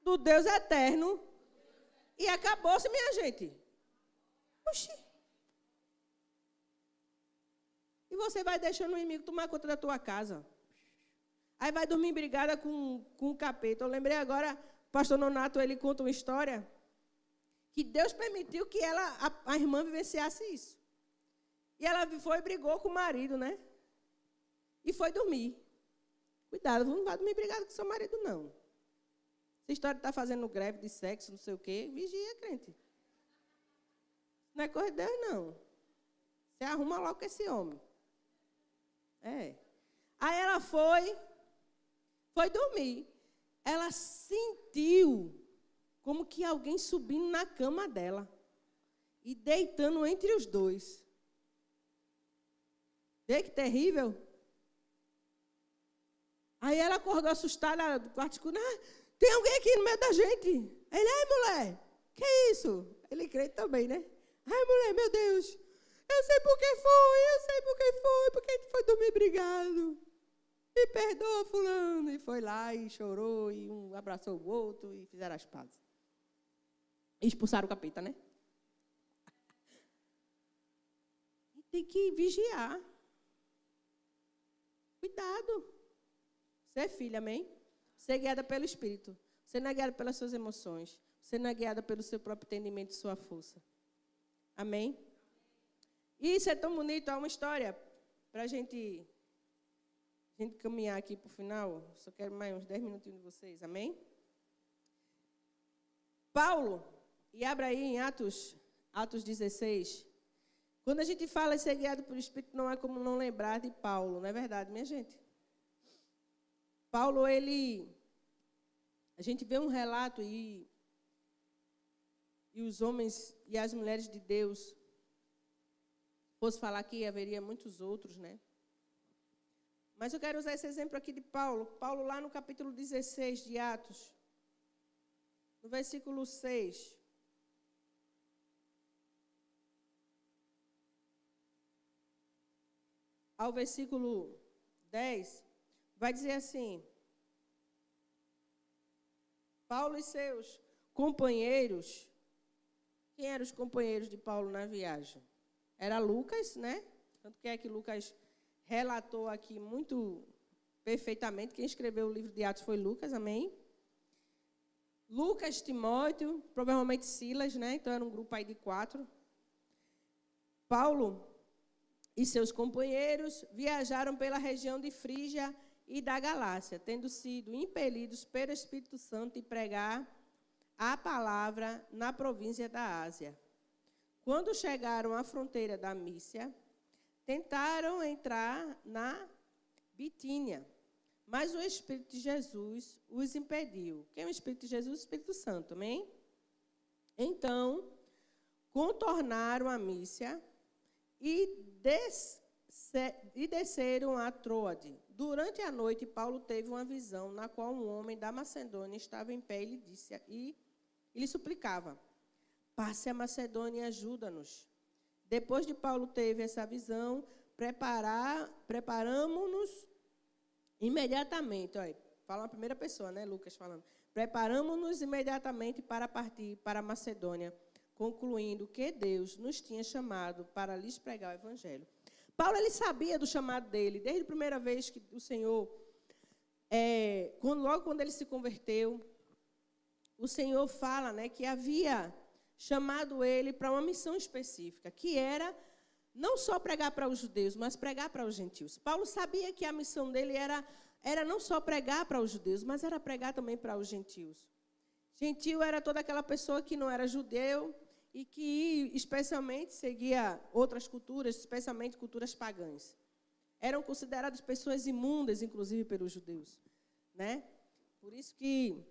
do Deus eterno. E acabou-se, minha gente. Oxi. E você vai deixando o inimigo tomar conta da tua casa. Aí vai dormir brigada com o capeta. Eu lembrei agora, o pastor Nonato, ele conta uma história que Deus permitiu que a irmã vivenciasse isso. E ela foi e brigou com o marido, né? E foi dormir. Cuidado, não vai dormir brigado com seu marido, não. Essa história de estar fazendo greve de sexo, não sei o quê, vigia, crente. Não é coisa de Deus, não. Você arruma logo com esse homem. É. Aí ela foi dormir. Ela sentiu como que alguém subindo na cama dela e deitando entre os dois. Vê que terrível? Aí ela acordou assustada do quarto escuro. Tem alguém aqui no meio da gente. Ele, ai, mulher, que é isso? Ele crê também, né? Ai, mulher, meu Deus, eu sei por que foi, porque a gente foi dormir brigado. Me perdoa, fulano. E foi lá e chorou, e um abraçou o outro, e fizeram as pazes. E expulsaram o capeta, né? E tem que vigiar. Cuidado. Você é filha, amém? Você é guiada pelo Espírito. Você não é guiada pelas suas emoções. Você não é guiada pelo seu próprio entendimento e sua força. Amém? E isso é tão bonito. Há uma história para a gente caminhar aqui para o final. Só quero mais uns 10 minutinhos de vocês. Amém? Paulo, e abra aí em Atos 16. Quando a gente fala em ser guiado pelo Espírito, não é como não lembrar de Paulo. Não é verdade, minha gente? Paulo, a gente vê um relato e os homens e as mulheres de Deus, fosse falar aqui, haveria muitos outros, né? Mas eu quero usar esse exemplo aqui de Paulo. Paulo lá no capítulo 16 de Atos, no versículo 6. Ao versículo 10, vai dizer assim: Paulo e seus companheiros. Quem eram os companheiros de Paulo na viagem? Era Lucas, né? Tanto que é que Lucas relatou aqui muito perfeitamente. Quem escreveu o livro de Atos foi Lucas, amém? Lucas, Timóteo, provavelmente Silas, né? Então era um grupo aí de 4. Paulo e seus companheiros viajaram pela região de Frígia e da Galácia, tendo sido impelidos pelo Espírito Santo e pregar a palavra na província da Ásia. Quando chegaram à fronteira da Mícia, tentaram entrar na Bitínia, mas o Espírito de Jesus os impediu. Quem é o Espírito de Jesus? O Espírito Santo, amém? Então, contornaram a Mícia e desceram a Troade. Durante a noite, Paulo teve uma visão na qual um homem da Macedônia estava em pé e lhe suplicava: passe a Macedônia e ajuda-nos. Depois de Paulo teve essa visão, preparamos-nos imediatamente. Olha, fala uma primeira pessoa, né? Lucas falando. Preparamos-nos imediatamente para partir para a Macedônia, concluindo que Deus nos tinha chamado para lhes pregar o Evangelho. Paulo, ele sabia do chamado dele, desde a primeira vez que o Senhor, logo quando ele se converteu, o Senhor fala, né, que havia chamado ele para uma missão específica, que era não só pregar para os judeus, mas pregar para os gentios. Paulo sabia que a missão dele era não só pregar para os judeus, mas era pregar também para os gentios. Gentio era toda aquela pessoa que não era judeu e que especialmente seguia outras culturas, especialmente culturas pagãs. Eram consideradas pessoas imundas, inclusive, pelos judeus, né? Por isso que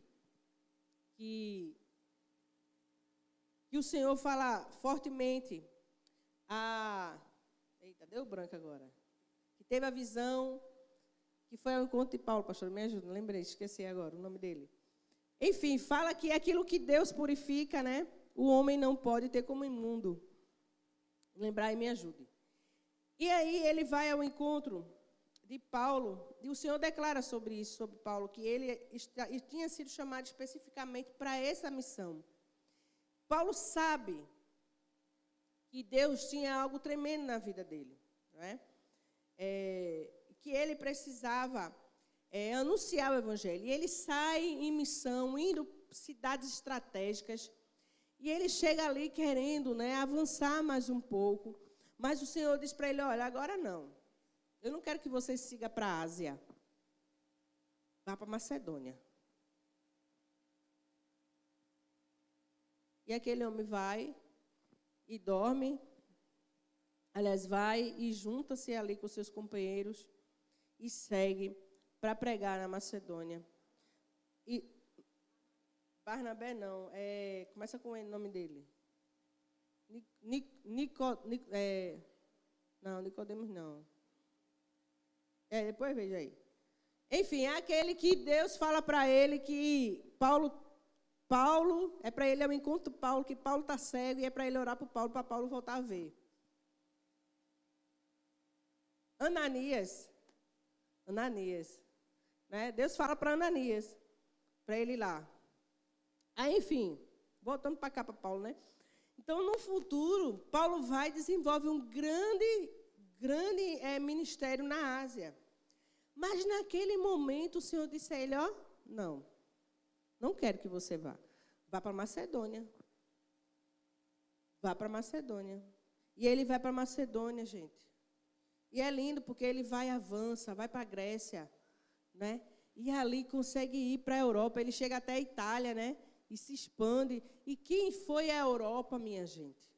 o Senhor fala fortemente eita, deu branco agora. Que teve a visão, que foi ao encontro de Paulo, pastor, me ajuda, lembrei, esqueci agora o nome dele. Enfim, fala que aquilo que Deus purifica, né? O homem não pode ter como imundo. Lembrar e me ajude. E aí ele vai ao encontro de Paulo, e o Senhor declara sobre isso, sobre Paulo, que ele tinha sido chamado especificamente para essa missão. Paulo sabe que Deus tinha algo tremendo na vida dele, não é? Que ele precisava anunciar o Evangelho. E ele sai em missão, indo para cidades estratégicas, e ele chega ali querendo, né, avançar mais um pouco, mas o Senhor diz para ele: olha, agora não. Eu não quero que você siga para a Ásia. Vá para a Macedônia. E aquele homem vai e dorme, aliás, vai e junta-se ali com seus companheiros e segue para pregar na Macedônia. E Barnabé não, começa com o nome dele. Não, Nicodemos não. Depois veja aí. Enfim, é aquele que Deus fala para ele que Paulo é para ele, é o encontro de Paulo, que Paulo está cego, e é para ele orar para Paulo voltar a ver. Ananias, né? Deus fala para Ananias, para ele ir lá. Aí, enfim, voltando para cá para Paulo, né? Então, no futuro, Paulo vai e desenvolve um grande ministério na Ásia. Mas naquele momento o Senhor disse a ele: ó, não quero que você vá. Vá para Macedônia. Vá para Macedônia. E ele vai para Macedônia, gente. E é lindo porque ele vai e avança, vai para a Grécia, né? E ali consegue ir para a Europa. Ele chega até a Itália, né? E se expande. E quem foi a Europa, minha gente?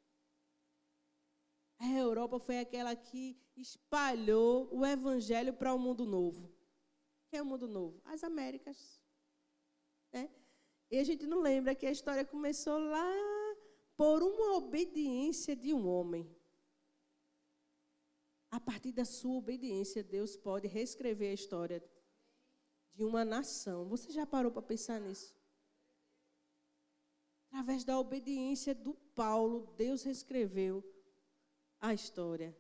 A Europa foi aquela que espalhou o Evangelho para o mundo novo. O que é o mundo novo? As Américas. Né? E a gente não lembra que a história começou lá por uma obediência de um homem. A partir da sua obediência, Deus pode reescrever a história de uma nação. Você já parou para pensar nisso? Através da obediência do Paulo, Deus reescreveu a história.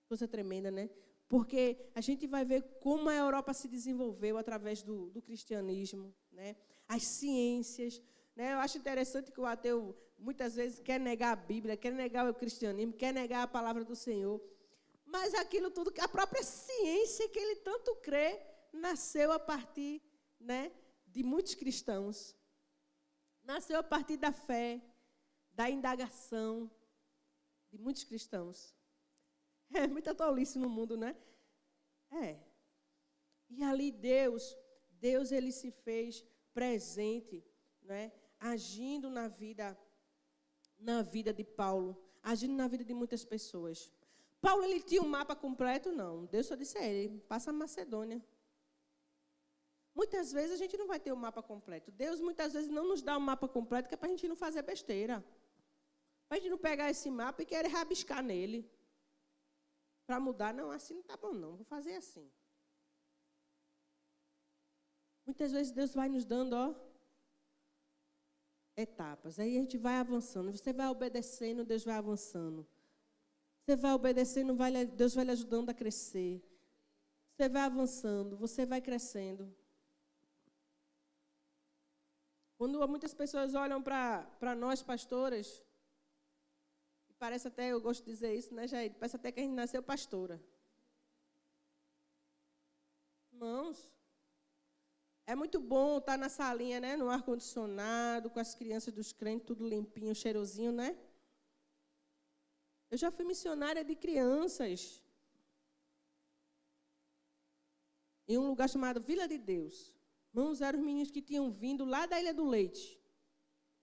Coisa tremenda, né? Porque a gente vai ver como a Europa se desenvolveu através do cristianismo, né? As ciências, né? Eu acho interessante que o ateu muitas vezes quer negar a Bíblia, quer negar o cristianismo, quer negar a palavra do Senhor. Mas aquilo tudo, a própria ciência que ele tanto crê, nasceu a partir, né, de muitos cristãos. Nasceu a partir da fé, da indagação de muitos cristãos. É muita tolice no mundo, né? É. E ali Deus ele se fez presente, né? Agindo na vida de Paulo, agindo na vida de muitas pessoas. Paulo, ele tinha um mapa completo? Não. Deus só disse a ele, passa a Macedônia. Muitas vezes a gente não vai ter o mapa completo. Deus muitas vezes não nos dá um mapa completo, que é para a gente não fazer besteira. Para a gente não pegar esse mapa e querer rabiscar nele. Para mudar, não, assim não está bom não, vou fazer assim. Muitas vezes Deus vai nos dando, etapas. Aí a gente vai avançando. Você vai obedecendo, Deus vai avançando. Você vai obedecendo, Deus vai lhe ajudando a crescer. Você vai avançando, você vai crescendo. Quando muitas pessoas olham para nós, pastoras, parece até, eu gosto de dizer isso, né, Jair? Parece até que a gente nasceu pastora. Irmãos, é muito bom estar na salinha, né, no ar-condicionado, com as crianças dos crentes, tudo limpinho, cheirosinho, né? Eu já fui missionária de crianças em um lugar chamado Vila de Deus. Irmãos, eram os meninos que tinham vindo lá da Ilha do Leite,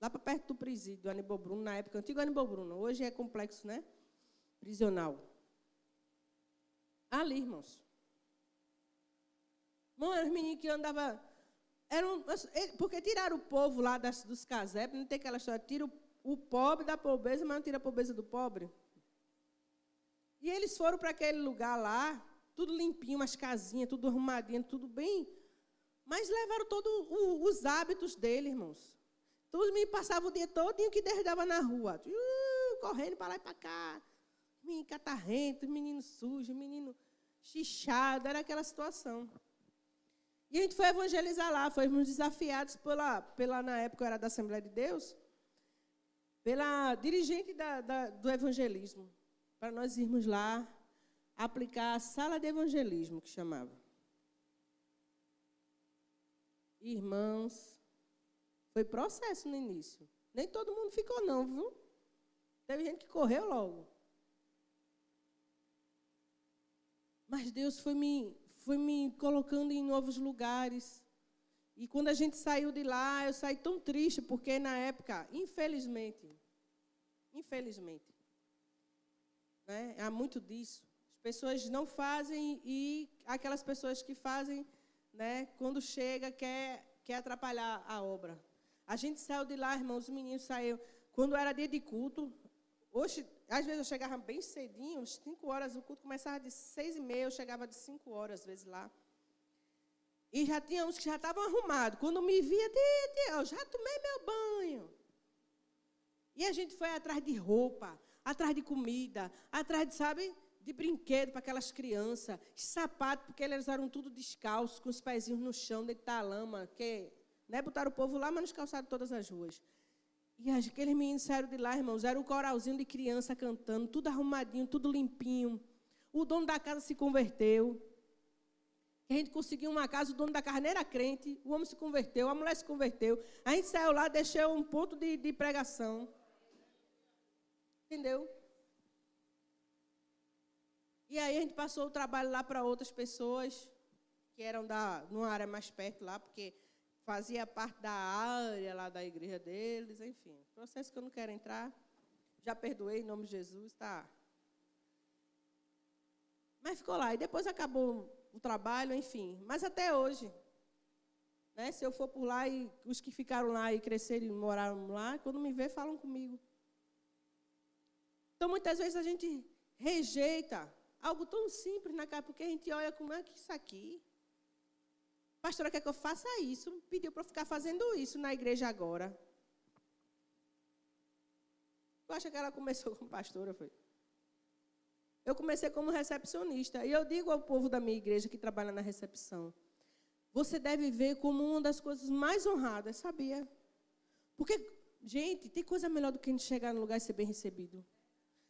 lá para perto do presídio, do Aníbal Bruno, na época, antigo Aníbal Bruno. Hoje é complexo, né? Prisional. Ali, irmãos. Irmão, eram os meninos que andavam... porque tiraram o povo lá dos casebres, não tem aquela história, tira o pobre da pobreza, mas não tira a pobreza do pobre. E eles foram para aquele lugar lá, tudo limpinho, umas casinhas, tudo arrumadinho, tudo bem... Mas levaram todos os hábitos dele, irmãos. Então, os meninos passavam o dia todinho que Deus dava na rua. Correndo para lá e para cá. Menino catarrento, menino sujo, menino chichado. Era aquela situação. E a gente foi evangelizar lá. Fomos desafiados pela na época eu era da Assembleia de Deus, pela dirigente do evangelismo. Para nós irmos lá aplicar a sala de evangelismo, que chamava. Irmãos, foi processo no início. Nem todo mundo ficou não, viu? Teve gente que correu logo. Mas Deus foi me colocando em novos lugares. E quando a gente saiu de lá, eu saí tão triste, porque na época, infelizmente, né, há muito disso. As pessoas não fazem e aquelas pessoas que fazem... Né, quando chega, quer atrapalhar a obra. A gente saiu de lá, irmãos, os meninos saíram. Quando era dia de culto, hoje, às vezes eu chegava bem cedinho, 5 horas, o culto começava de 6h30, eu chegava de 5 horas, às vezes, lá. E já tinha uns que já estavam arrumados. Quando me via, eu já tomei meu banho. E a gente foi atrás de roupa, atrás de comida, atrás de, sabe... de brinquedo para aquelas crianças, sapato, porque eles eram tudo descalços, com os pezinhos no chão, dentro da lama, que, né, botaram o povo lá, mas nos calçados de todas as ruas. E aqueles meninos saíram de lá, irmãos, era um coralzinho de criança cantando, tudo arrumadinho, tudo limpinho. O dono da casa se converteu. A gente conseguiu uma casa, o dono da casa nem era crente, o homem se converteu, a mulher se converteu. A gente saiu lá, deixou um ponto de pregação. Entendeu? E aí a gente passou o trabalho lá para outras pessoas, que eram numa área mais perto lá, porque fazia parte da área lá da igreja deles, enfim. Processo que eu não quero entrar. Já perdoei, em nome de Jesus, tá. Mas ficou lá. E depois acabou o trabalho, enfim. Mas até hoje, né, se eu for por lá e os que ficaram lá e cresceram e moraram lá, quando me vê, falam comigo. Então, muitas vezes a gente rejeita algo tão simples na casa, porque a gente olha como é que isso aqui. A pastora quer que eu faça isso, pediu para eu ficar fazendo isso na igreja agora. Tu acha que ela começou como pastora, foi? Eu comecei como recepcionista. E eu digo ao povo da minha igreja que trabalha na recepção, você deve ver como uma das coisas mais honradas, sabia? Porque, gente, tem coisa melhor do que a gente chegar no lugar e ser bem recebido.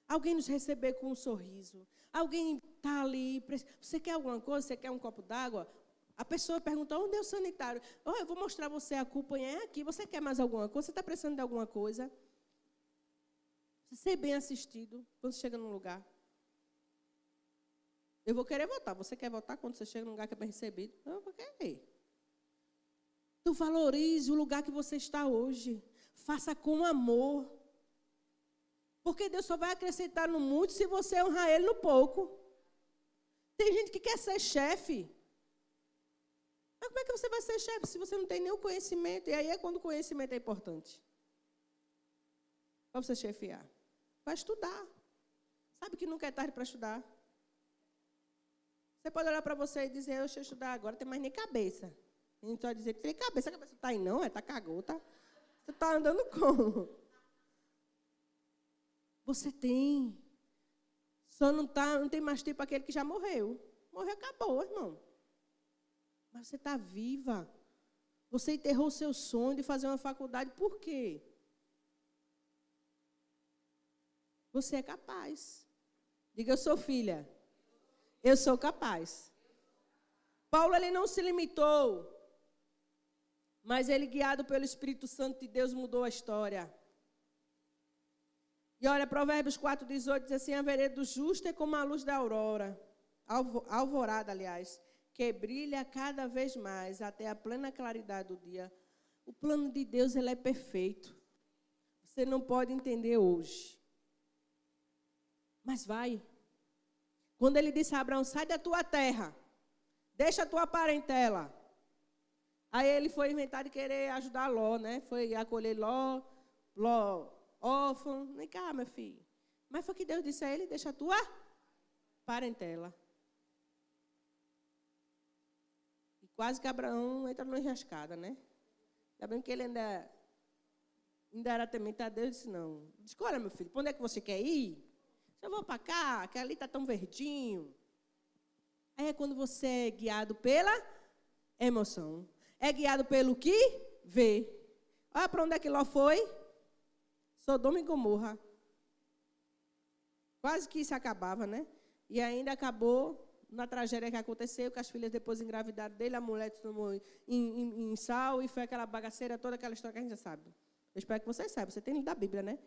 Alguém nos receber com um sorriso. Alguém está ali. Você quer alguma coisa? Você quer um copo d'água? A pessoa pergunta, onde é o sanitário? Oh, eu vou mostrar você a culpa, é aqui. Você quer mais alguma coisa? Você está precisando de alguma coisa? Ser bem assistido quando chega num lugar. Eu vou querer votar. Você quer votar quando você chega num lugar que é bem recebido? Eu vou querer. Então, valorize o lugar que você está hoje. Faça com amor. Porque Deus só vai acrescentar no muito se você honrar Ele no pouco. Tem gente que quer ser chefe. Mas como é que você vai ser chefe se você não tem nenhum conhecimento? E aí é quando o conhecimento é importante. Para você chefiar. Vai estudar. Sabe que nunca é tarde para estudar? Você pode olhar para você e dizer, eu sei estudar agora, tem mais nem cabeça. A gente vai dizer, tem cabeça, a cabeça não está aí não, está cagou, tá? Você está andando como? Você tem. Só não tem mais tempo aquele que já morreu. Morreu, acabou, irmão. Mas você está viva. Você enterrou o seu sonho de fazer uma faculdade, por quê? Você é capaz. Diga, eu sou filha. Eu sou capaz. Paulo, ele não se limitou, mas ele, guiado pelo Espírito Santo de Deus, mudou a história. E olha, Provérbios 4,18 diz assim, a vereda do justo é como a luz da aurora, alvorada, aliás, que brilha cada vez mais até a plena claridade do dia. O plano de Deus, ele é perfeito. Você não pode entender hoje. Mas vai. Quando ele disse a Abraão, sai da tua terra, deixa a tua parentela. Aí ele foi inventar de querer ajudar Ló, né? Foi acolher Ló, órfão. Vem cá, meu filho. Mas foi que Deus disse a ele, deixa a tua parentela. E quase que Abraão entra numa enrascada, né? Ainda bem que ele ainda era temente a Deus e disse, não. Escolha, meu filho, para onde é que você quer ir? Eu vou para cá, que ali está tão verdinho. Aí é quando você é guiado pela emoção. É guiado pelo que vê. Olha para onde é que Ló foi. Sodoma e Gomorra. Quase que isso acabava, né? E ainda acabou na tragédia que aconteceu, que as filhas depois engravidaram dele, a mulher se tomou em sal, e foi aquela bagaceira, toda aquela história que a gente já sabe. Eu espero que vocês saibam. Você tem lido a Bíblia, né?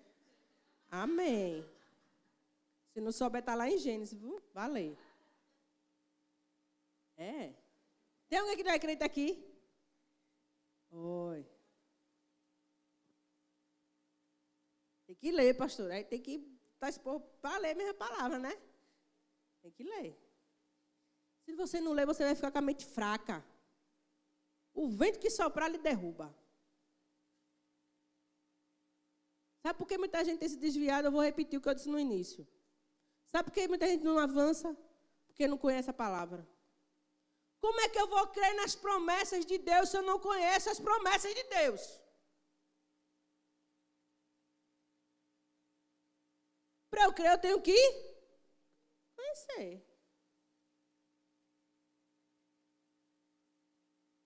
Amém. Se não souber, está lá em Gênesis, viu? Valeu. É. Tem alguém que não é crente aqui? Oi. Tem que ler, pastor. Aí tem que estar exposto para ler a mesma palavra, né? Tem que ler. Se você não ler, você vai ficar com a mente fraca. O vento que soprar lhe derruba. Sabe por que muita gente tem se desviado? Eu vou repetir o que eu disse no início. Sabe por que muita gente não avança? Porque não conhece a palavra. Como é que eu vou crer nas promessas de Deus se eu não conheço as promessas de Deus? Para eu crer, eu tenho que conhecer.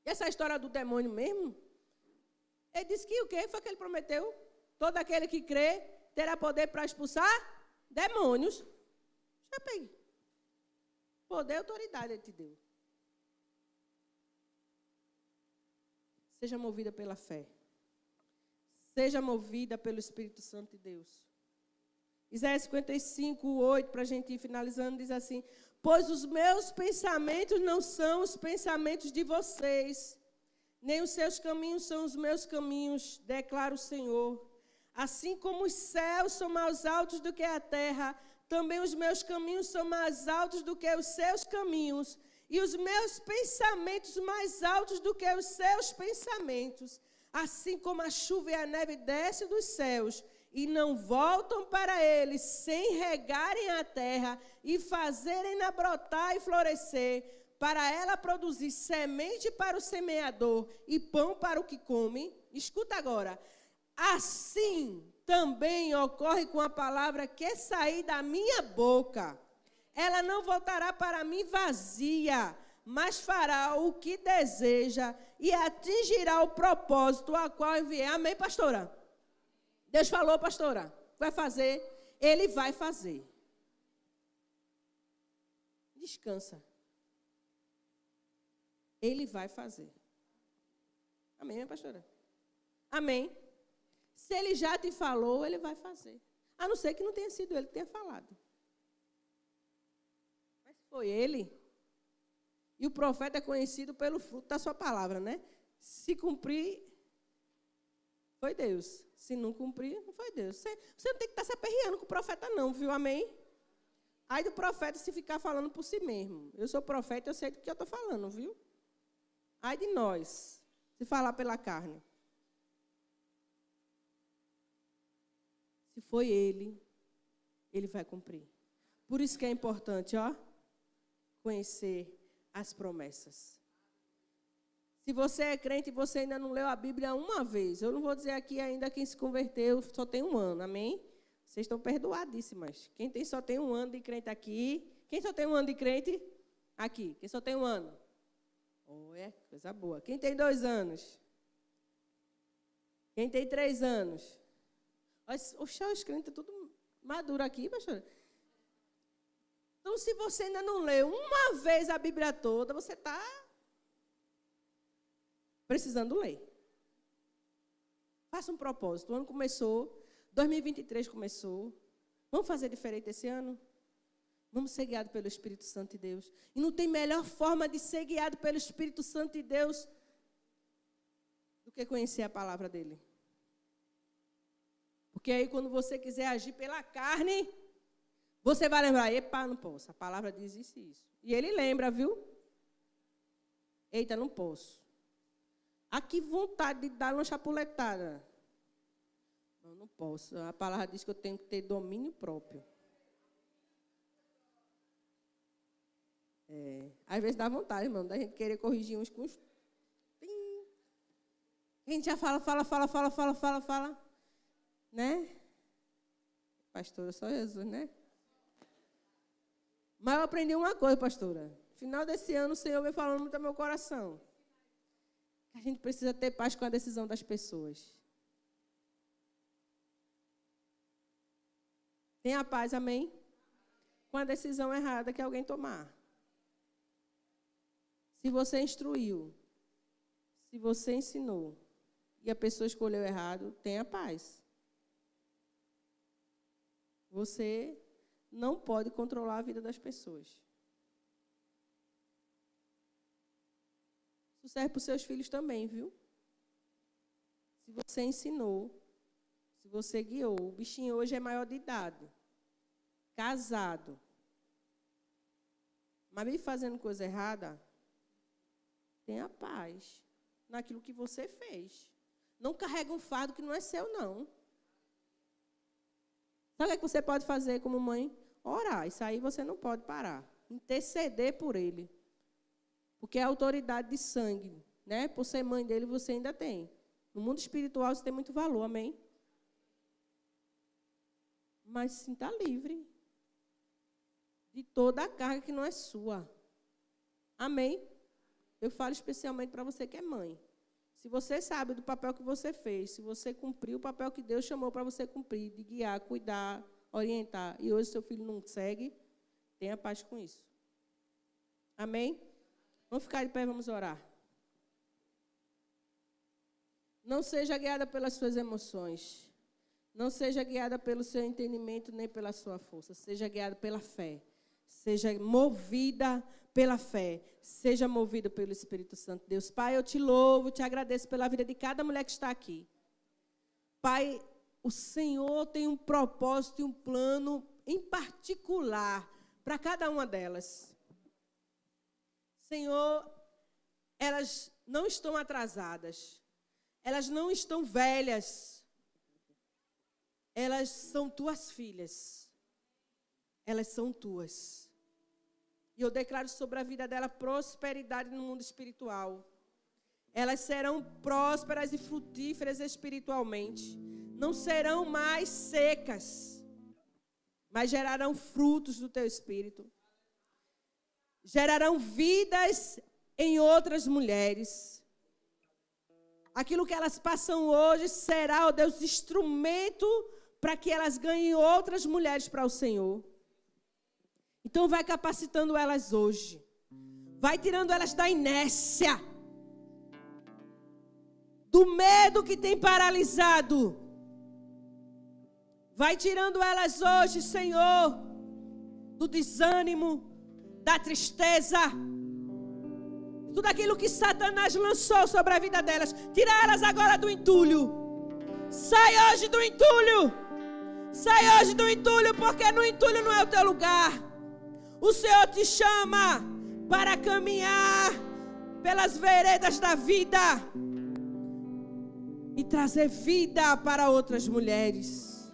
E essa história do demônio mesmo? Ele disse que o quê? Foi que ele prometeu? Todo aquele que crê terá poder para expulsar demônios. Já peguei. Poder e autoridade ele te deu. Seja movida pela fé. Seja movida pelo Espírito Santo de Deus. Isaías 55, 8, para a gente ir finalizando, diz assim, pois os meus pensamentos não são os pensamentos de vocês, nem os seus caminhos são os meus caminhos, declara o Senhor. Assim como os céus são mais altos do que a terra, também os meus caminhos são mais altos do que os seus caminhos, e os meus pensamentos mais altos do que os seus pensamentos. Assim como a chuva e a neve descem dos céus e não voltam para eles sem regarem a terra e fazerem-na brotar e florescer, para ela produzir semente para o semeador e pão para o que come. Escuta agora. Assim também ocorre com a palavra que sair da minha boca. Ela não voltará para mim vazia, mas fará o que deseja e atingirá o propósito a qual enviei. Amém, pastora? Deus falou, pastora, vai fazer, Ele vai fazer. Descansa. Ele vai fazer. Amém, minha pastora? Amém. Se ele já te falou, ele vai fazer. A não ser que não tenha sido ele que tenha falado. Mas foi ele. E o profeta é conhecido pelo fruto da sua palavra, né? Se cumprir, foi Deus. Se não cumprir, não foi Deus. Você não tem que estar se aperreando com o profeta não, viu? Amém? Aí do profeta se ficar falando por si mesmo. Eu sou profeta, eu sei do que eu estou falando, viu? Ai de nós, se falar pela carne. Se foi ele, ele vai cumprir. Por isso que é importante, ó, conhecer as promessas. Se você é crente e você ainda não leu a Bíblia uma vez, eu não vou dizer aqui ainda quem se converteu só tem 1 ano, amém? Vocês estão perdoadíssimas. Quem só tem 1 ano de crente aqui? Quem só tem 1 ano de crente? Aqui. Quem só tem 1 ano? Oh, é coisa boa. Quem tem 2 anos? Quem tem 3 anos? Oxa, os crentes estão tudo maduro aqui, pastor. Então, se você ainda não leu uma vez a Bíblia toda, você está precisando ler. Faça um propósito. O ano começou, 2023 começou. Vamos fazer diferente esse ano? Vamos ser guiados pelo Espírito Santo de Deus. E não tem melhor forma de ser guiado pelo Espírito Santo de Deus do que conhecer a palavra dele. Porque aí, quando você quiser agir pela carne, você vai lembrar, epa, não posso. A palavra diz isso e isso. E ele lembra, viu? Eita, não posso. Ah, que vontade de dar uma chapuletada. Não posso. A palavra diz que eu tenho que ter domínio próprio. Às vezes dá vontade, irmão, da gente querer corrigir uns com os... A gente já fala. Né? Pastora, só Jesus, né? Mas eu aprendi uma coisa, pastora. No final desse ano, o Senhor vem falando muito ao meu coração. A gente precisa ter paz com a decisão das pessoas. Tenha paz, amém? Com a decisão errada que alguém tomar. Se você instruiu, se você ensinou, e a pessoa escolheu errado, tenha paz. Você não pode controlar a vida das pessoas. Isso serve para os seus filhos também, viu? Se você ensinou, se você guiou, o bichinho hoje é maior de idade, casado, mas me fazendo coisa errada, tenha paz naquilo que você fez. Não carrega um fardo que não é seu, não. Sabe o que você pode fazer como mãe? Orar. Isso aí você não pode parar. Interceder por ele. Porque é autoridade de sangue, né? Por ser mãe dele, você ainda tem. No mundo espiritual, você tem muito valor, amém? Mas sinta livre de toda a carga que não é sua. Amém? Eu falo especialmente para você que é mãe. Se você sabe do papel que você fez, se você cumpriu o papel que Deus chamou para você cumprir, de guiar, cuidar, orientar, e hoje seu filho não segue, tenha paz com isso. Amém? Vamos ficar de pé, vamos orar. Não seja guiada pelas suas emoções. Não seja guiada pelo seu entendimento, nem pela sua força. Seja guiada pela fé. Seja movida pela fé. Seja movido pelo Espírito Santo de Deus. Pai, eu te louvo, te agradeço pela vida de cada mulher que está aqui. Pai, o Senhor tem um propósito e um plano em particular para cada uma delas. Senhor, elas não estão atrasadas. Elas não estão velhas. Elas são tuas filhas. Elas são tuas. E eu declaro sobre a vida dela prosperidade no mundo espiritual. Elas serão prósperas e frutíferas espiritualmente. Não serão mais secas, mas gerarão frutos do teu espírito. Gerarão vidas em outras mulheres. Aquilo que elas passam hoje será, ó Deus, instrumento para que elas ganhem outras mulheres para o Senhor. Então vai capacitando elas hoje. Vai tirando elas da inércia, do medo que tem paralisado. Vai tirando elas hoje, Senhor, do desânimo, da tristeza, tudo aquilo que Satanás lançou sobre a vida delas. Tira elas agora do entulho. Sai hoje do entulho. Sai hoje do entulho, porque no entulho não é o teu lugar. O Senhor te chama para caminhar pelas veredas da vida e trazer vida para outras mulheres.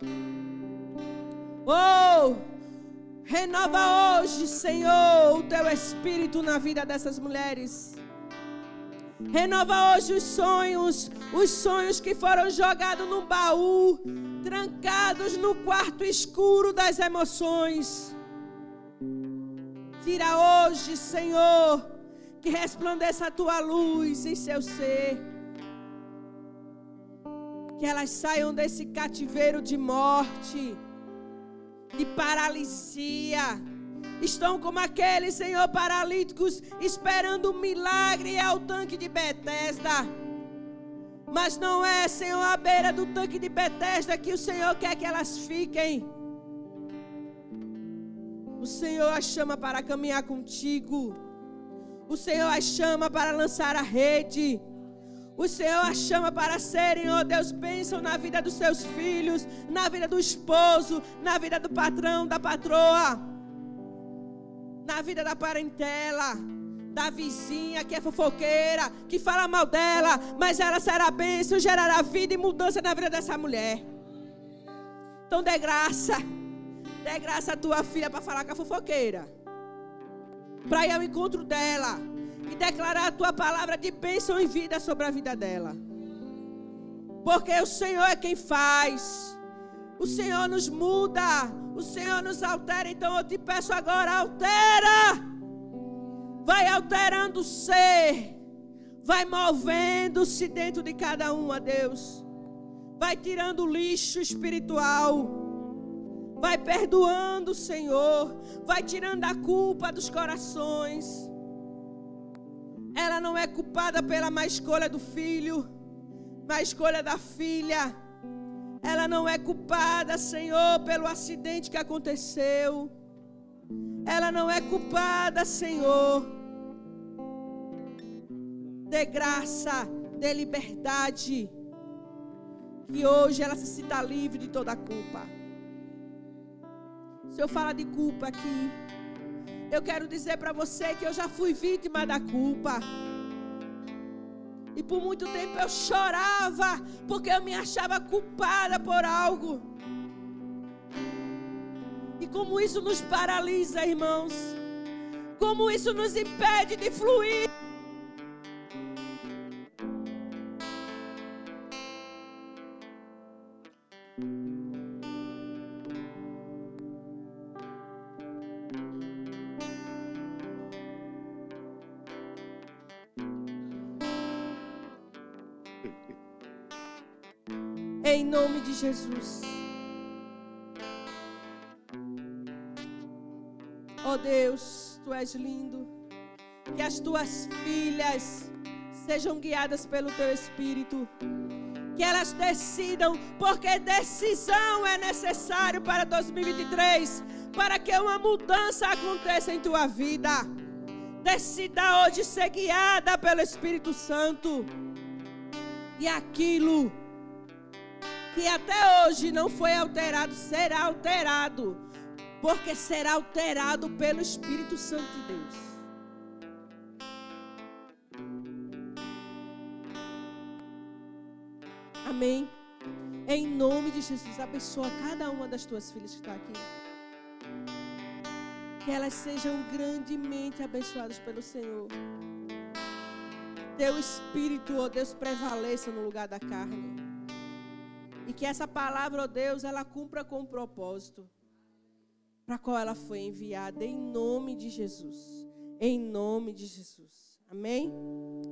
Oh, renova hoje, Senhor, o teu espírito na vida dessas mulheres. Renova hoje os sonhos que foram jogados num baú, trancados no quarto escuro das emoções. Tira hoje, Senhor, que resplandeça a tua luz em seu ser. Que elas saiam desse cativeiro de morte, de paralisia. Estão como aqueles, Senhor, paralíticos, esperando um milagre e ao tanque de Betesda. Mas não é, Senhor, à beira do tanque de Betesda que o Senhor quer que elas fiquem. O Senhor as chama para caminhar contigo. O Senhor as chama para lançar a rede. O Senhor as chama para serem, ó Deus, bênção na vida dos seus filhos, na vida do esposo, na vida do patrão, da patroa, na vida da parentela, da vizinha que é fofoqueira, que fala mal dela, mas ela será bênção, gerará vida e mudança na vida dessa mulher. Então dê graça à tua filha para falar com a fofoqueira, para ir ao encontro dela e declarar a tua palavra de bênção e vida sobre a vida dela. Porque o Senhor é quem faz. O Senhor nos muda. O Senhor nos altera. Então eu te peço agora, altera. Vai alterando o ser. Vai movendo-se dentro de cada um, ó Deus. Vai tirando o lixo espiritual. Vai perdoando, Senhor. Vai tirando a culpa dos corações. Ela não é culpada pela má escolha do filho, má escolha da filha. Ela não é culpada, Senhor, pelo acidente que aconteceu. Ela não é culpada, Senhor. Dê graça, dê liberdade. Que hoje ela se sinta livre de toda a culpa. Se eu falar de culpa aqui, eu quero dizer para você que eu já fui vítima da culpa. E por muito tempo eu chorava, porque eu me achava culpada por algo. E como isso nos paralisa, irmãos. Como isso nos impede de fluir. Em nome de Jesus. Oh Deus, Tu és lindo. Que as Tuas filhas sejam guiadas pelo Teu Espírito. Que elas decidam, porque decisão é necessário para 2023, para que uma mudança aconteça em tua vida. Decida hoje ser guiada pelo Espírito Santo. E aquilo que até hoje não foi alterado, será alterado. Porque será alterado pelo Espírito Santo de Deus. Amém. Em nome de Jesus, abençoa cada uma das tuas filhas que está aqui. Que elas sejam grandemente abençoadas pelo Senhor. Teu Espírito, ó Deus, prevaleça no lugar da carne. E que essa palavra, ó Deus, ela cumpra com o propósito para qual ela foi enviada, em nome de Jesus. Em nome de Jesus. Amém?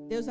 Deus